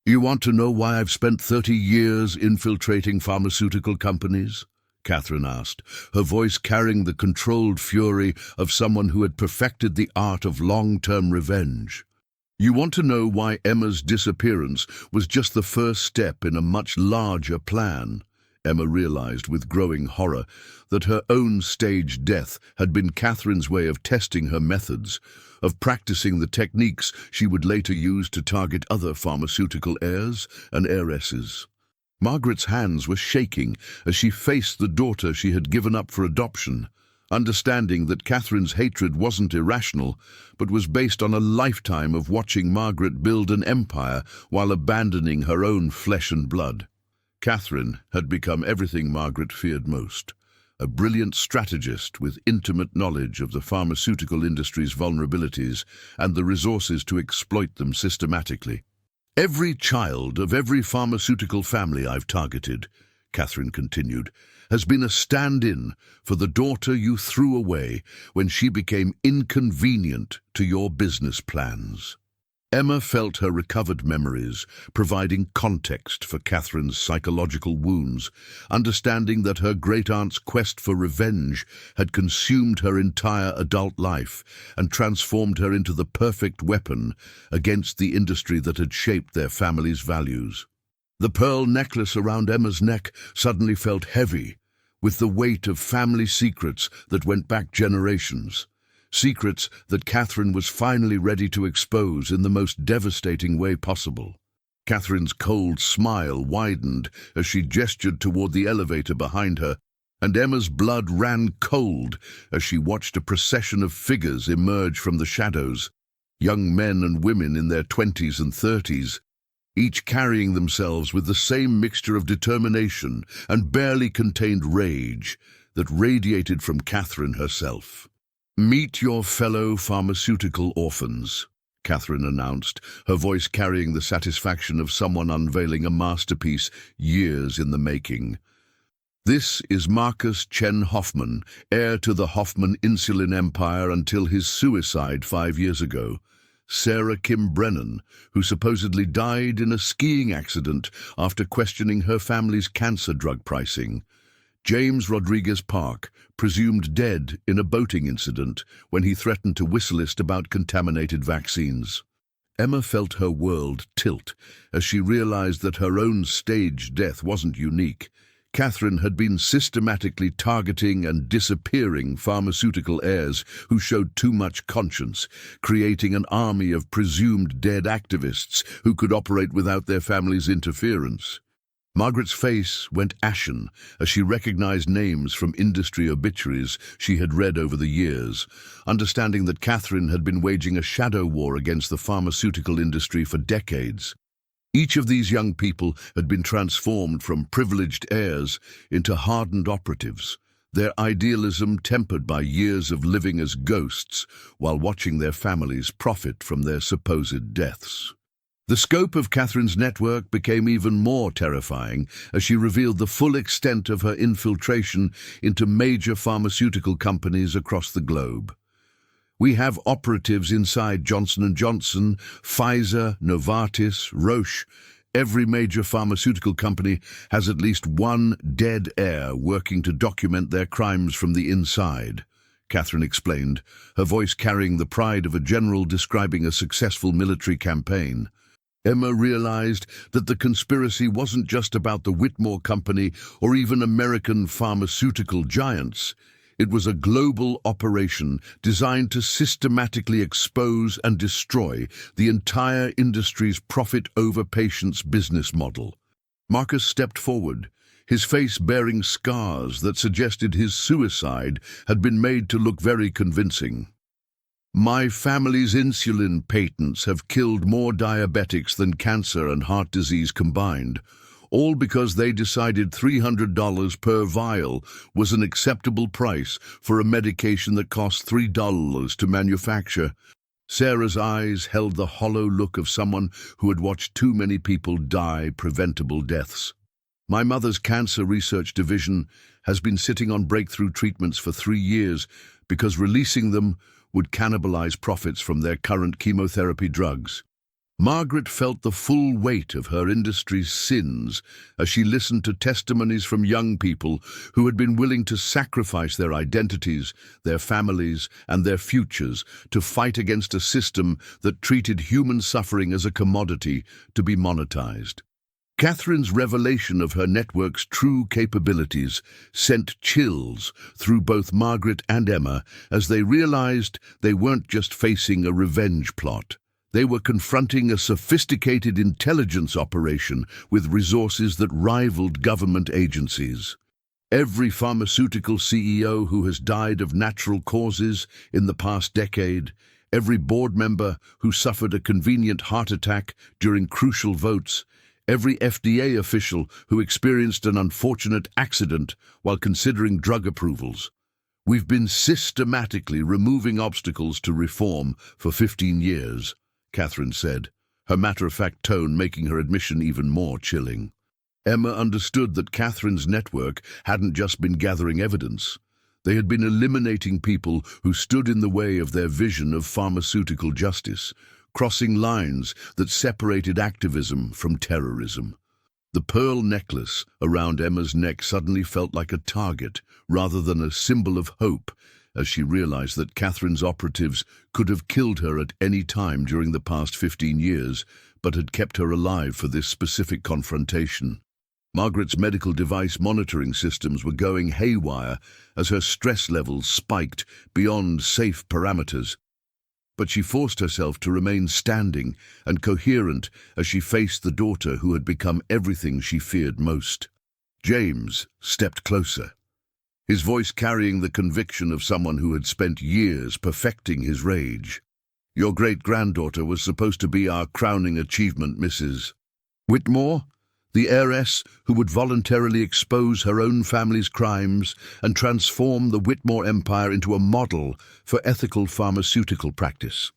"You want to know why I've spent 30 years infiltrating pharmaceutical companies?" Catherine asked, her voice carrying the controlled fury of someone who had perfected the art of long-term revenge. "You want to know why Emma's disappearance was just the first step in a much larger plan?" Emma realized with growing horror that her own staged death had been Catherine's way of testing her methods, of practicing the techniques she would later use to target other pharmaceutical heirs and heiresses. Margaret's hands were shaking as she faced the daughter she had given up for adoption, understanding that Catherine's hatred wasn't irrational, but was based on a lifetime of watching Margaret build an empire while abandoning her own flesh and blood. Catherine had become everything Margaret feared most, a brilliant strategist with intimate knowledge of the pharmaceutical industry's vulnerabilities and the resources to exploit them systematically. Every child of every pharmaceutical family I've targeted, Catherine continued, has been a stand-in for the daughter you threw away when she became inconvenient to your business plans. Emma felt her recovered memories, providing context for Catherine's psychological wounds, understanding that her great-aunt's quest for revenge had consumed her entire adult life and transformed her into the perfect weapon against the industry that had shaped their family's values. The pearl necklace around Emma's neck suddenly felt heavy, with the weight of family secrets that went back generations. Secrets that Catherine was finally ready to expose in the most devastating way possible. Catherine's cold smile widened as she gestured toward the elevator behind her, and Emma's blood ran cold as she watched a procession of figures emerge from the shadows, young men and women in their 20s and 30s, each carrying themselves with the same mixture of determination and barely contained rage that radiated from Catherine herself. "Meet your fellow pharmaceutical orphans," Catherine announced, her voice carrying the satisfaction of someone unveiling a masterpiece years in the making. "This is Marcus Chen Hoffman, heir to the Hoffman insulin empire until his suicide 5 years ago. Sarah Kim Brennan, who supposedly died in a skiing accident after questioning her family's cancer drug pricing. James Rodriguez Park, presumed dead in a boating incident when he threatened to whistlist about contaminated vaccines." Emma felt her world tilt as she realized that her own staged death wasn't unique. Catherine had been systematically targeting and disappearing pharmaceutical heirs who showed too much conscience, creating an army of presumed dead activists who could operate without their family's interference. Margaret's face went ashen as she recognized names from industry obituaries she had read over the years, understanding that Catherine had been waging a shadow war against the pharmaceutical industry for decades. Each of these young people had been transformed from privileged heirs into hardened operatives, their idealism tempered by years of living as ghosts while watching their families profit from their supposed deaths. The scope of Catherine's network became even more terrifying as she revealed the full extent of her infiltration into major pharmaceutical companies across the globe. "We have operatives inside Johnson & Johnson, Pfizer, Novartis, Roche. Every major pharmaceutical company has at least one dead heir working to document their crimes from the inside," Catherine explained, her voice carrying the pride of a general describing a successful military campaign. Emma realized that the conspiracy wasn't just about the Whitmore Company or even American pharmaceutical giants. It was a global operation designed to systematically expose and destroy the entire industry's profit-over-patients business model. Marcus stepped forward, his face bearing scars that suggested his suicide had been made to look very convincing. "My family's insulin patents have killed more diabetics than cancer and heart disease combined, all because they decided $300 per vial was an acceptable price for a medication that cost $3 to manufacture." Sarah's eyes held the hollow look of someone who had watched too many people die preventable deaths. "My mother's cancer research division has been sitting on breakthrough treatments for 3 years because releasing them would cannibalize profits from their current chemotherapy drugs." Margaret felt the full weight of her industry's sins as she listened to testimonies from young people who had been willing to sacrifice their identities, their families, and their futures to fight against a system that treated human suffering as a commodity to be monetized. Catherine's revelation of her network's true capabilities sent chills through both Margaret and Emma as they realized they weren't just facing a revenge plot. They were confronting a sophisticated intelligence operation with resources that rivaled government agencies. Every pharmaceutical CEO who has died of natural causes in the past decade, every board member who suffered a convenient heart attack during crucial votes, every FDA official who experienced an unfortunate accident while considering drug approvals. We've been systematically removing obstacles to reform for 15 years, Catherine said, her matter-of-fact tone making her admission even more chilling. Emma understood that Catherine's network hadn't just been gathering evidence. They had been eliminating people who stood in the way of their vision of pharmaceutical justice, crossing lines that separated activism from terrorism. The pearl necklace around Emma's neck suddenly felt like a target rather than a symbol of hope, as she realized that Catherine's operatives could have killed her at any time during the past 15 years, but had kept her alive for this specific confrontation. Margaret's medical device monitoring systems were going haywire as her stress levels spiked beyond safe parameters. But she forced herself to remain standing and coherent as she faced the daughter who had become everything she feared most. James stepped closer, his voice carrying the conviction of someone who had spent years perfecting his rage. "Your great-granddaughter was supposed to be our crowning achievement, Mrs. Whitmore, the heiress who would voluntarily expose her own family's crimes and transform the Whitmore empire into a model for ethical pharmaceutical practice."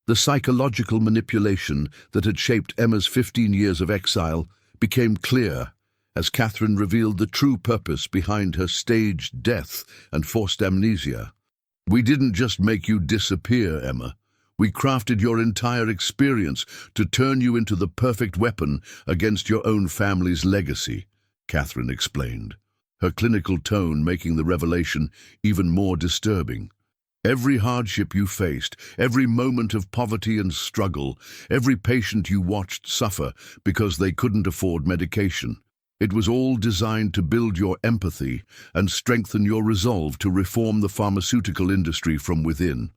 The psychological manipulation that had shaped Emma's 15 years of exile became clear as Catherine revealed the true purpose behind her staged death and forced amnesia. "We didn't just make you disappear, Emma. We crafted your entire experience to turn you into the perfect weapon against your own family's legacy," Catherine explained, her clinical tone making the revelation even more disturbing. "Every hardship you faced, every moment of poverty and struggle, every patient you watched suffer because they couldn't afford medication, it was all designed to build your empathy and strengthen your resolve to reform the pharmaceutical industry from within."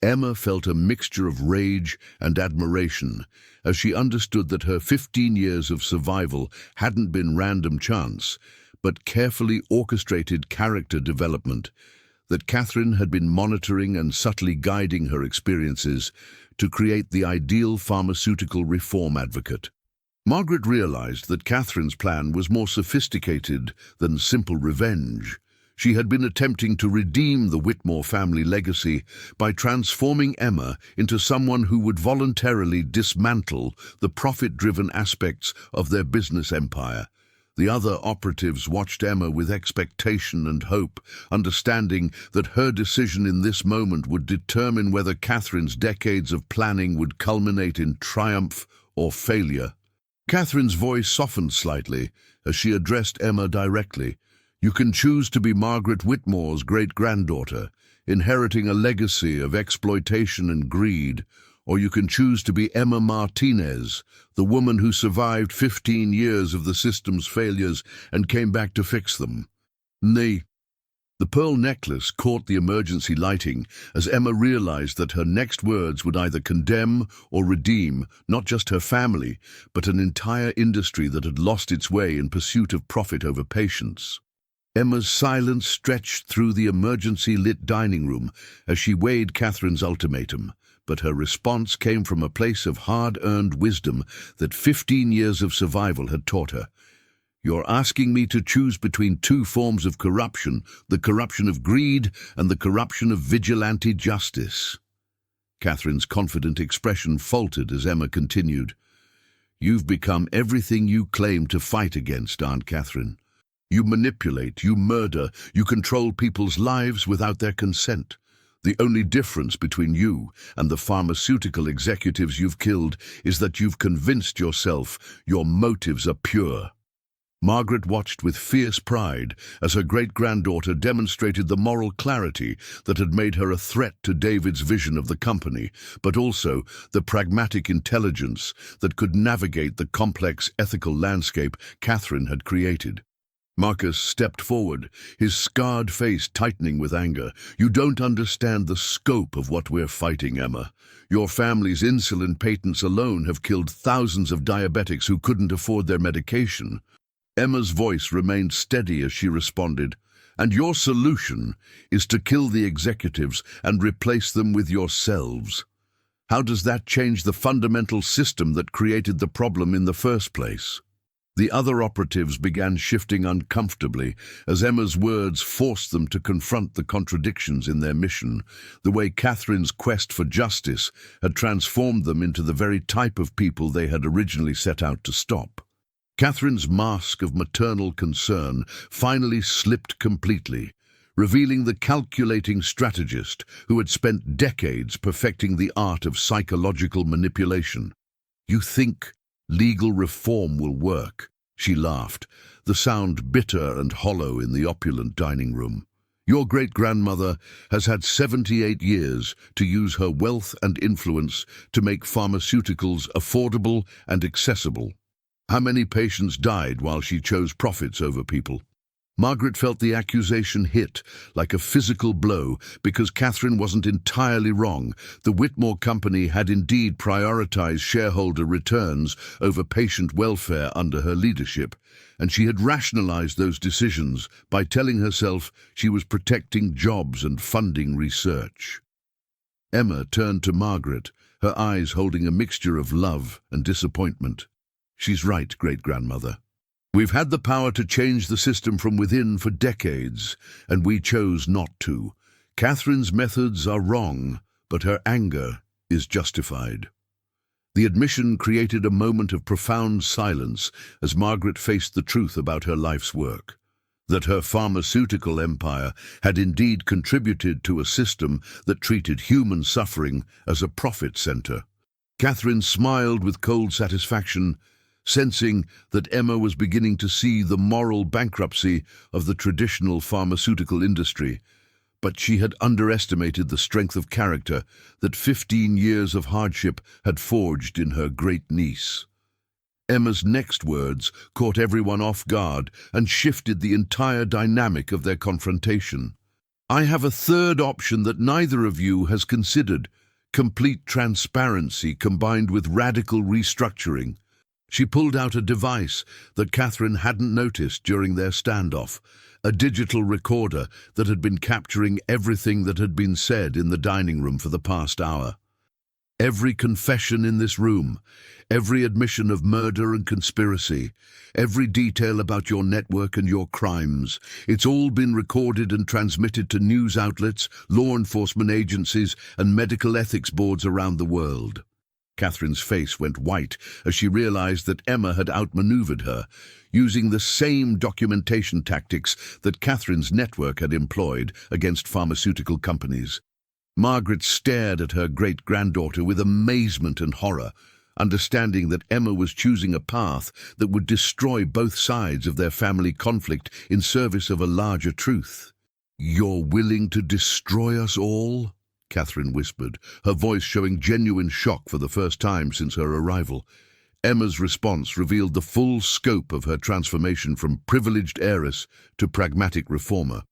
Emma felt a mixture of rage and admiration as she understood that her 15 years of survival hadn't been random chance, but carefully orchestrated character development, that Catherine had been monitoring and subtly guiding her experiences to create the ideal pharmaceutical reform advocate. Margaret realized that Catherine's plan was more sophisticated than simple revenge. She had been attempting to redeem the Whitmore family legacy by transforming Emma into someone who would voluntarily dismantle the profit-driven aspects of their business empire. The other operatives watched Emma with expectation and hope, understanding that her decision in this moment would determine whether Catherine's decades of planning would culminate in triumph or failure. Catherine's voice softened slightly as she addressed Emma directly. "You can choose to be Margaret Whitmore's great-granddaughter, inheriting a legacy of exploitation and greed, or you can choose to be Emma Martinez, the woman who survived 15 years of the system's failures and came back to fix them." Nay. The pearl necklace caught the emergency lighting as Emma realized that her next words would either condemn or redeem not just her family, but an entire industry that had lost its way in pursuit of profit over patients. Emma's silence stretched through the emergency-lit dining room as she weighed Catherine's ultimatum, but her response came from a place of hard-earned wisdom that 15 years of survival had taught her. "You're asking me to choose between two forms of corruption, the corruption of greed and the corruption of vigilante justice." Catherine's confident expression faltered as Emma continued. "You've become everything you claim to fight against, Aunt Catherine. You manipulate, you murder, you control people's lives without their consent. The only difference between you and the pharmaceutical executives you've killed is that you've convinced yourself your motives are pure." Margaret watched with fierce pride as her great-granddaughter demonstrated the moral clarity that had made her a threat to David's vision of the company, but also the pragmatic intelligence that could navigate the complex ethical landscape Catherine had created. Marcus stepped forward, his scarred face tightening with anger. "You don't understand the scope of what we're fighting, Emma. Your family's insulin patents alone have killed thousands of diabetics who couldn't afford their medication." Emma's voice remained steady as she responded, "And your solution is to kill the executives and replace them with yourselves. How does that change the fundamental system that created the problem in the first place?" The other operatives began shifting uncomfortably as Emma's words forced them to confront the contradictions in their mission, the way Catherine's quest for justice had transformed them into the very type of people they had originally set out to stop. Catherine's mask of maternal concern finally slipped completely, revealing the calculating strategist who had spent decades perfecting the art of psychological manipulation. "You think legal reform will work?" she laughed, the sound bitter and hollow in the opulent dining room. "Your great-grandmother has had 78 years to use her wealth and influence to make pharmaceuticals affordable and accessible. How many patients died while she chose profits over people?" Margaret felt the accusation hit like a physical blow because Catherine wasn't entirely wrong. The Whitmore Company had indeed prioritized shareholder returns over patient welfare under her leadership, and she had rationalized those decisions by telling herself she was protecting jobs and funding research. Emma turned to Margaret, her eyes holding a mixture of love and disappointment. "She's right, great-grandmother. We've had the power to change the system from within for decades, and we chose not to. Catherine's methods are wrong, but her anger is justified." The admission created a moment of profound silence as Margaret faced the truth about her life's work, that her pharmaceutical empire had indeed contributed to a system that treated human suffering as a profit center. Catherine smiled with cold satisfaction, sensing that Emma was beginning to see the moral bankruptcy of the traditional pharmaceutical industry, but she had underestimated the strength of character that 15 years of hardship had forged in her great niece. Emma's next words caught everyone off guard and shifted the entire dynamic of their confrontation. "I have a third option that neither of you has considered: complete transparency combined with radical restructuring." She pulled out a device that Catherine hadn't noticed during their standoff, a digital recorder that had been capturing everything that had been said in the dining room for the past hour. Every confession in this room, every admission of murder and conspiracy, every detail about your network and your crimes, it's all been recorded and transmitted to news outlets, law enforcement agencies, and medical ethics boards around the world. Catherine's face went white as she realized that Emma had outmaneuvered her, using the same documentation tactics that Catherine's network had employed against pharmaceutical companies. Margaret stared at her great-granddaughter with amazement and horror, understanding that Emma was choosing a path that would destroy both sides of their family conflict in service of a larger truth. "You're willing to destroy us all?" Catherine whispered, her voice showing genuine shock for the first time since her arrival. Emma's response revealed the full scope of her transformation from privileged heiress to pragmatic reformer.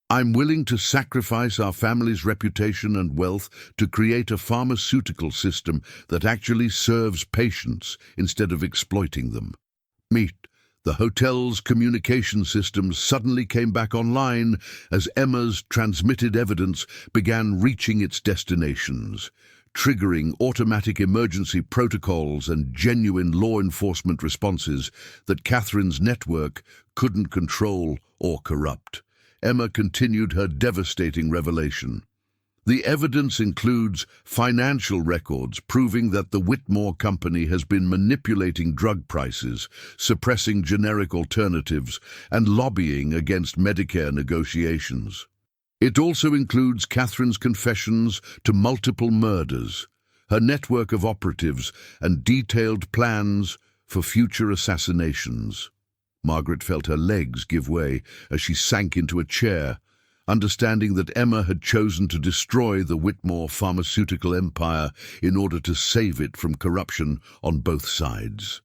"I'm willing to sacrifice our family's reputation and wealth to create a pharmaceutical system that actually serves patients instead of exploiting them." Meet. The hotel's communication systems suddenly came back online as Emma's transmitted evidence began reaching its destinations, triggering automatic emergency protocols and genuine law enforcement responses that Catherine's network couldn't control or corrupt. Emma continued her devastating revelation. The evidence includes financial records proving that the Whitmore Company has been manipulating drug prices, suppressing generic alternatives, and lobbying against Medicare negotiations. It also includes Catherine's confessions to multiple murders, her network of operatives, and detailed plans for future assassinations. Margaret felt her legs give way as she sank into a chair, understanding that Emma had chosen to destroy the Whitmore pharmaceutical empire in order to save it from corruption on both sides.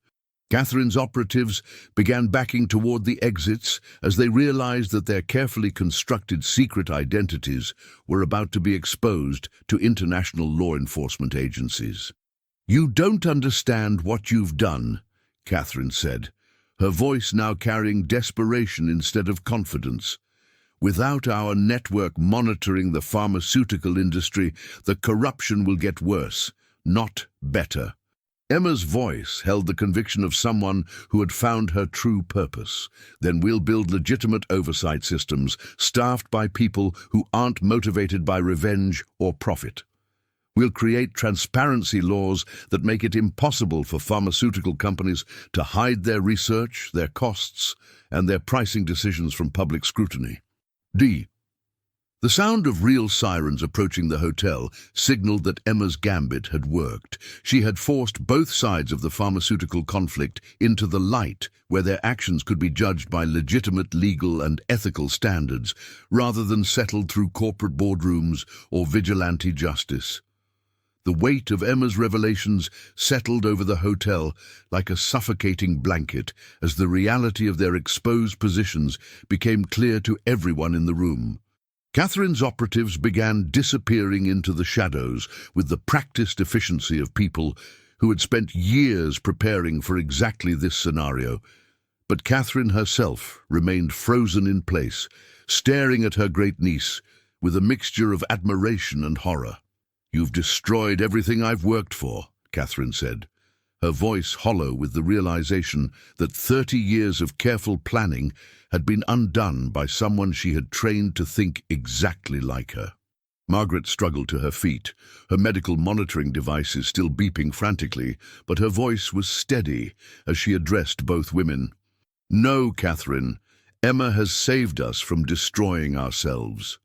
Catherine's operatives began backing toward the exits as they realized that their carefully constructed secret identities were about to be exposed to international law enforcement agencies. "You don't understand what you've done," Catherine said, her voice now carrying desperation instead of confidence. "Without our network monitoring the pharmaceutical industry, the corruption will get worse, not better." Emma's voice held the conviction of someone who had found her true purpose. Then we'll build legitimate oversight systems, staffed by people who aren't motivated by revenge or profit. We'll create transparency laws that make it impossible for pharmaceutical companies to hide their research, their costs, and their pricing decisions from public scrutiny. D. The sound of real sirens approaching the hotel signaled that Emma's gambit had worked. She had forced both sides of the pharmaceutical conflict into the light, where their actions could be judged by legitimate legal and ethical standards, rather than settled through corporate boardrooms or vigilante justice. The weight of Emma's revelations settled over the hotel like a suffocating blanket as the reality of their exposed positions became clear to everyone in the room. Catherine's operatives began disappearing into the shadows with the practiced efficiency of people who had spent years preparing for exactly this scenario. But Catherine herself remained frozen in place, staring at her great niece with a mixture of admiration and horror. "You've destroyed everything I've worked for," Catherine said, her voice hollow with the realization that 30 years of careful planning had been undone by someone she had trained to think exactly like her. Margaret struggled to her feet, her medical monitoring devices still beeping frantically, but her voice was steady as she addressed both women. "No, Catherine, Emma has saved us from destroying ourselves."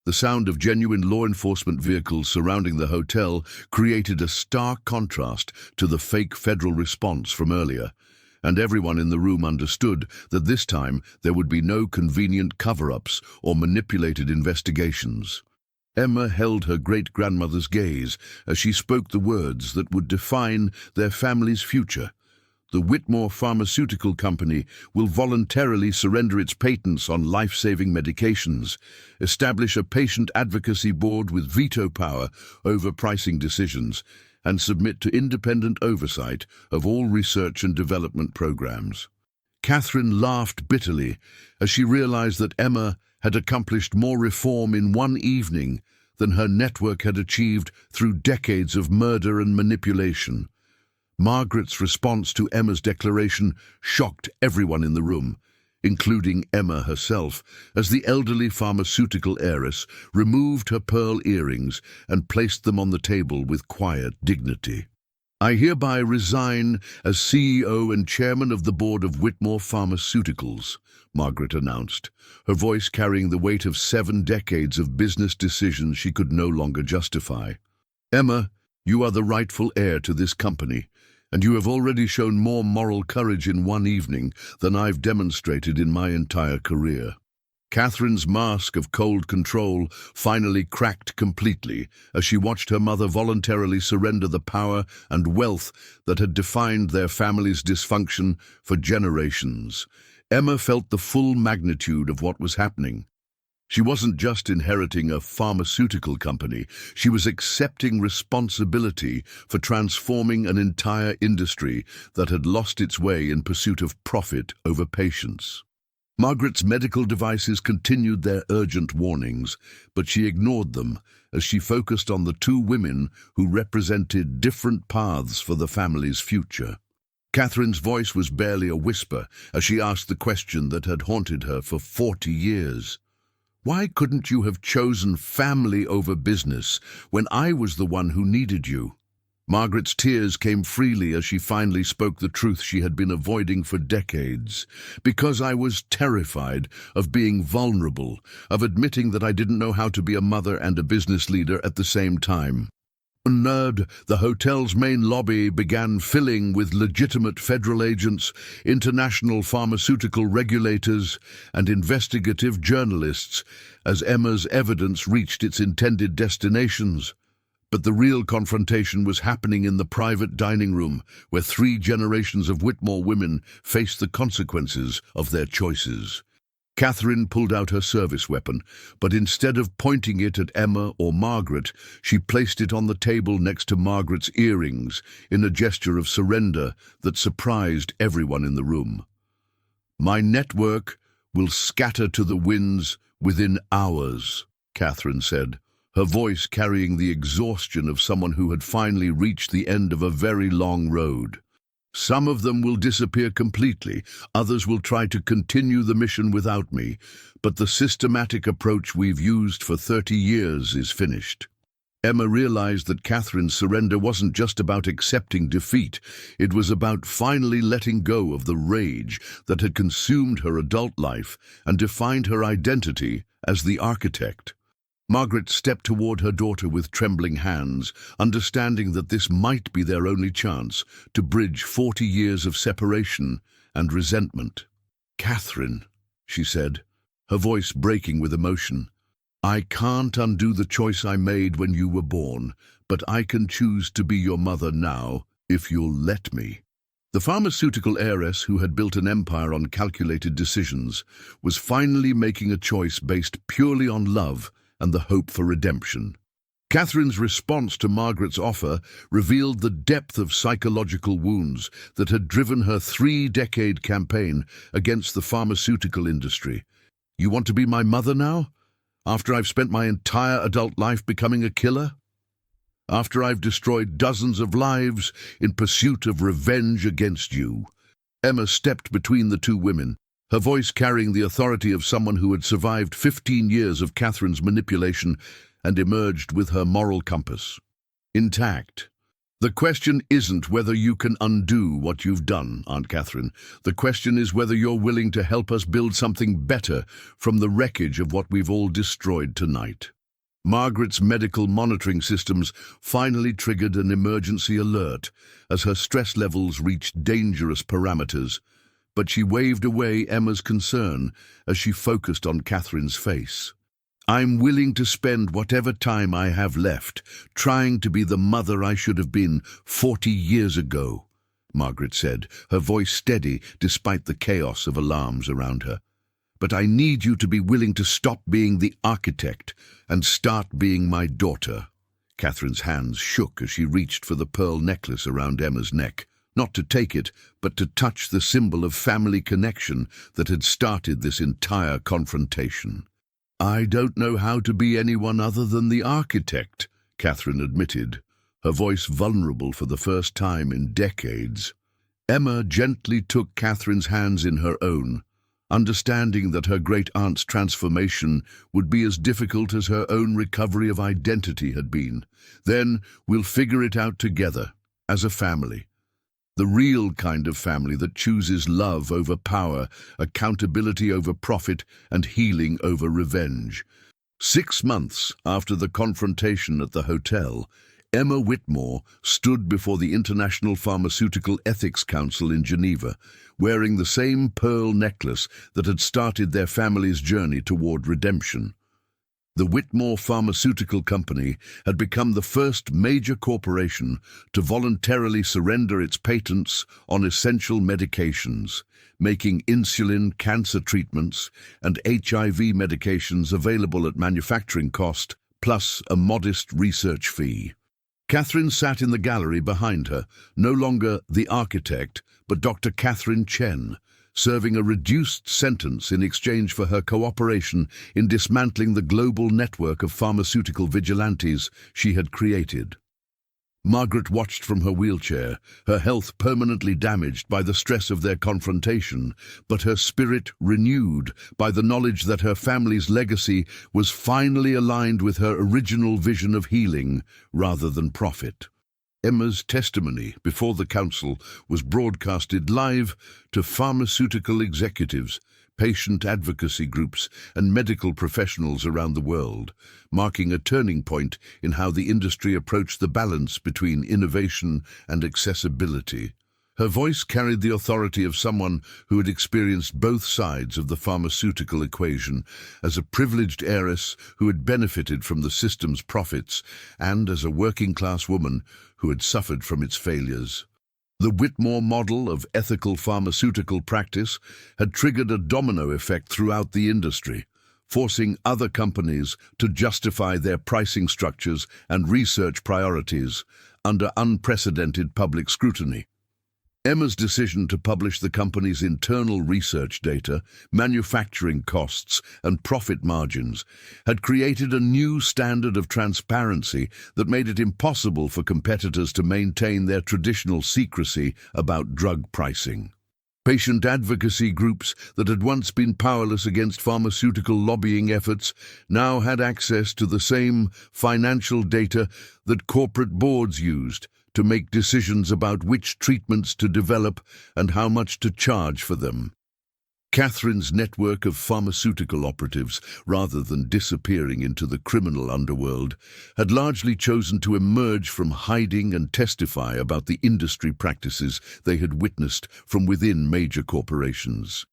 The sound of genuine law enforcement vehicles surrounding the hotel created a stark contrast to the fake federal response from earlier, and everyone in the room understood that this time there would be no convenient cover-ups or manipulated investigations. Emma held her great-grandmother's gaze as she spoke the words that would define their family's future. The Whitmore Pharmaceutical Company will voluntarily surrender its patents on life-saving medications, establish a patient advocacy board with veto power over pricing decisions, and submit to independent oversight of all research and development programs. Catherine laughed bitterly as she realized that Emma had accomplished more reform in one evening than her network had achieved through decades of murder and manipulation. Margaret's response to Emma's declaration shocked everyone in the room, including Emma herself, as the elderly pharmaceutical heiress removed her pearl earrings and placed them on the table with quiet dignity. "I hereby resign as CEO and chairman of the board of Whitmore Pharmaceuticals," Margaret announced, her voice carrying the weight of 7 decades of business decisions she could no longer justify. "Emma, you are the rightful heir to this company, and you have already shown more moral courage in one evening than I've demonstrated in my entire career." Catherine's mask of cold control finally cracked completely as she watched her mother voluntarily surrender the power and wealth that had defined their family's dysfunction for generations. Emma felt the full magnitude of what was happening. She wasn't just inheriting a pharmaceutical company, she was accepting responsibility for transforming an entire industry that had lost its way in pursuit of profit over patients. Margaret's medical devices continued their urgent warnings, but she ignored them as she focused on the 2 women who represented different paths for the family's future. Catherine's voice was barely a whisper as she asked the question that had haunted her for 40 years. "Why couldn't you have chosen family over business when I was the one who needed you?" Margaret's tears came freely as she finally spoke the truth she had been avoiding for decades. "Because I was terrified of being vulnerable, of admitting that I didn't know how to be a mother and a business leader at the same time." Nerd, the hotel's main lobby began filling with legitimate federal agents, international pharmaceutical regulators, and investigative journalists as Emma's evidence reached its intended destinations. But the real confrontation was happening in the private dining room, where 3 generations of Whitmore women faced the consequences of their choices. Catherine pulled out her service weapon, but instead of pointing it at Emma or Margaret, she placed it on the table next to Margaret's earrings in a gesture of surrender that surprised everyone in the room. "My network will scatter to the winds within hours," Catherine said, her voice carrying the exhaustion of someone who had finally reached the end of a very long road. "Some of them will disappear completely, others will try to continue the mission without me, but the systematic approach we've used for 30 years is finished." Emma realized that Catherine's surrender wasn't just about accepting defeat, it was about finally letting go of the rage that had consumed her adult life and defined her identity as the architect. Margaret stepped toward her daughter with trembling hands, understanding that this might be their only chance to bridge 40 years of separation and resentment. "Catherine," she said, her voice breaking with emotion, "I can't undo the choice I made when you were born, but I can choose to be your mother now, if you'll let me." The pharmaceutical heiress who had built an empire on calculated decisions was finally making a choice based purely on love and the hope for redemption. Catherine's response to Margaret's offer revealed the depth of psychological wounds that had driven her 3-decade campaign against the pharmaceutical industry. "You want to be my mother now? After I've spent my entire adult life becoming a killer? After I've destroyed dozens of lives in pursuit of revenge against you?" Emma stepped between the two women, her voice carrying the authority of someone who had survived 15 years of Catherine's manipulation and emerged with her moral compass intact. "The question isn't whether you can undo what you've done, Aunt Catherine. The question is whether you're willing to help us build something better from the wreckage of what we've all destroyed tonight." Margaret's medical monitoring systems finally triggered an emergency alert as her stress levels reached dangerous parameters, but she waved away Emma's concern as she focused on Catherine's face. "I'm willing to spend whatever time I have left trying to be the mother I should have been 40 years ago," Margaret said, her voice steady despite the chaos of alarms around her. "But I need you to be willing to stop being the architect and start being my daughter." Catherine's hands shook as she reached for the pearl necklace around Emma's neck, not to take it, but to touch the symbol of family connection that had started this entire confrontation. "I don't know how to be anyone other than the architect," Catherine admitted, her voice vulnerable for the first time in decades. Emma gently took Catherine's hands in her own, understanding that her great-aunt's transformation would be as difficult as her own recovery of identity had been. "Then we'll figure it out together, as a family. The real kind of family that chooses love over power, accountability over profit, and healing over revenge." 6 months after the confrontation at the hotel, Emma Whitmore stood before the International Pharmaceutical Ethics Council in Geneva, wearing the same pearl necklace that had started their family's journey toward redemption. The Whitmore Pharmaceutical Company had become the first major corporation to voluntarily surrender its patents on essential medications, making insulin, cancer treatments, and HIV medications available at manufacturing cost, plus a modest research fee. Catherine sat in the gallery behind her, no longer the architect, but Dr. Catherine Chen, serving a reduced sentence in exchange for her cooperation in dismantling the global network of pharmaceutical vigilantes she had created. Margaret watched from her wheelchair, her health permanently damaged by the stress of their confrontation, but her spirit renewed by the knowledge that her family's legacy was finally aligned with her original vision of healing rather than profit. Emma's testimony before the council was broadcasted live to pharmaceutical executives, patient advocacy groups, and medical professionals around the world, marking a turning point in how the industry approached the balance between innovation and accessibility. Her voice carried the authority of someone who had experienced both sides of the pharmaceutical equation, as a privileged heiress who had benefited from the system's profits, and as a working-class woman who had suffered from its failures. The Whitmore model of ethical pharmaceutical practice had triggered a domino effect throughout the industry, forcing other companies to justify their pricing structures and research priorities under unprecedented public scrutiny. Emma's decision to publish the company's internal research data, manufacturing costs, and profit margins had created a new standard of transparency that made it impossible for competitors to maintain their traditional secrecy about drug pricing. Patient advocacy groups that had once been powerless against pharmaceutical lobbying efforts now had access to the same financial data that corporate boards used to make decisions about which treatments to develop and how much to charge for them. Catherine's network of pharmaceutical operatives, rather than disappearing into the criminal underworld, had largely chosen to emerge from hiding and testify about the industry practices they had witnessed from within major corporations.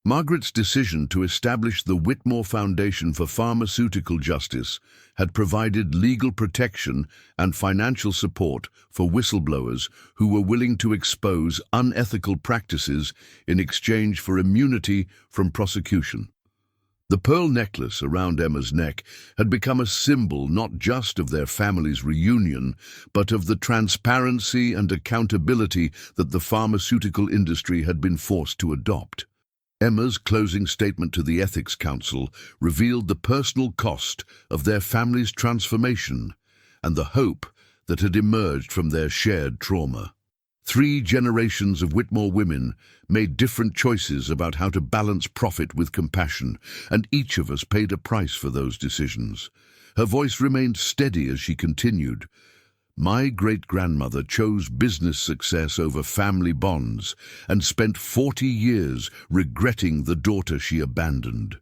Margaret's decision to establish the Whitmore Foundation for Pharmaceutical Justice had provided legal protection and financial support for whistleblowers who were willing to expose unethical practices in exchange for immunity from prosecution. The pearl necklace around Emma's neck had become a symbol not just of their family's reunion, but of the transparency and accountability that the pharmaceutical industry had been forced to adopt. Emma's closing statement to the Ethics Council revealed the personal cost of their family's transformation and the hope that had emerged from their shared trauma. 3 generations of Whitmore women made different choices about how to balance profit with compassion, and each of us paid a price for those decisions. Her voice remained steady as she continued. My great-grandmother chose business success over family bonds and spent 40 years regretting the daughter she abandoned.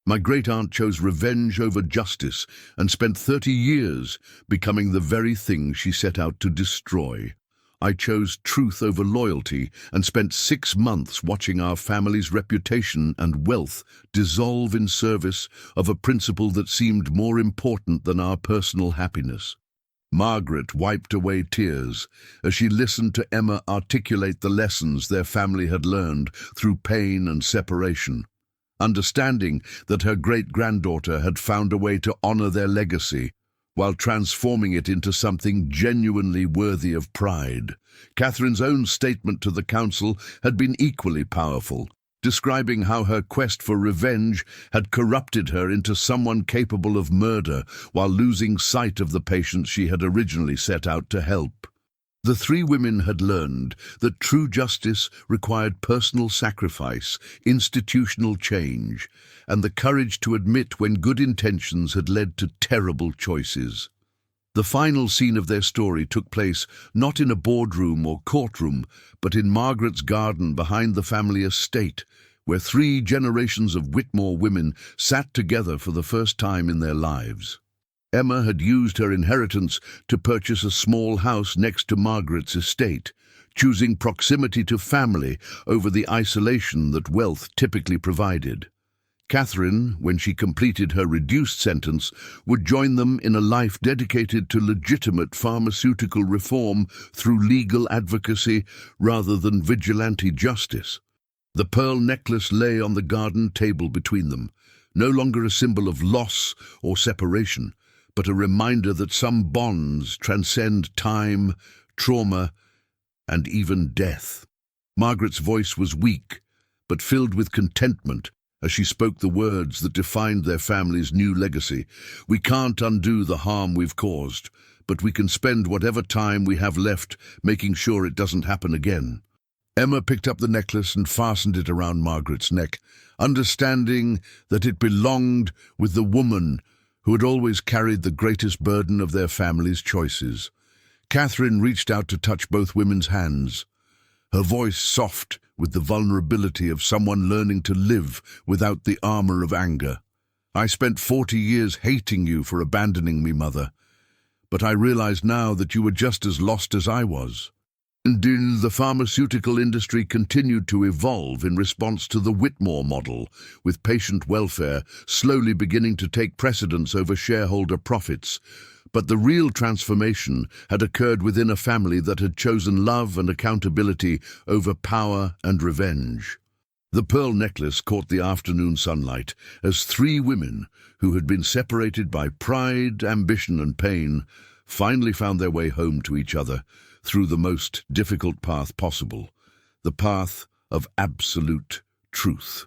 My great-aunt chose revenge over justice and spent 30 years becoming the very thing she set out to destroy. I chose truth over loyalty and spent 6 months watching our family's reputation and wealth dissolve in service of a principle that seemed more important than our personal happiness. Margaret wiped away tears as she listened to Emma articulate the lessons their family had learned through pain and separation. Understanding that her great-granddaughter had found a way to honor their legacy while transforming it into something genuinely worthy of pride. Catherine's own statement to the council had been equally powerful, describing how her quest for revenge had corrupted her into someone capable of murder while losing sight of the patients she had originally set out to help. The 3 women had learned that true justice required personal sacrifice, institutional change, and the courage to admit when good intentions had led to terrible choices. The final scene of their story took place not in a boardroom or courtroom, but in Margaret's garden behind the family estate, where 3 generations of Whitmore women sat together for the first time in their lives. Emma had used her inheritance to purchase a small house next to Margaret's estate, choosing proximity to family over the isolation that wealth typically provided. Catherine, when she completed her reduced sentence, would join them in a life dedicated to legitimate pharmaceutical reform through legal advocacy rather than vigilante justice. The pearl necklace lay on the garden table between them, no longer a symbol of loss or separation, but a reminder that some bonds transcend time, trauma, and even death. Margaret's voice was weak, but filled with contentment as she spoke the words that defined their family's new legacy. We can't undo the harm we've caused, but we can spend whatever time we have left making sure it doesn't happen again. Emma picked up the necklace and fastened it around Margaret's neck, understanding that it belonged with the woman who had always carried the greatest burden of their family's choices. Catherine reached out to touch both women's hands, her voice soft with the vulnerability of someone learning to live without the armor of anger. I spent 40 years hating you for abandoning me, Mother, but I realize now that you were just as lost as I was. And the pharmaceutical industry continued to evolve in response to the Whitmore model, with patient welfare slowly beginning to take precedence over shareholder profits. But the real transformation had occurred within a family that had chosen love and accountability over power and revenge. The pearl necklace caught the afternoon sunlight as 3 women, who had been separated by pride, ambition, and pain, finally found their way home to each other through the most difficult path possible, the path of absolute truth.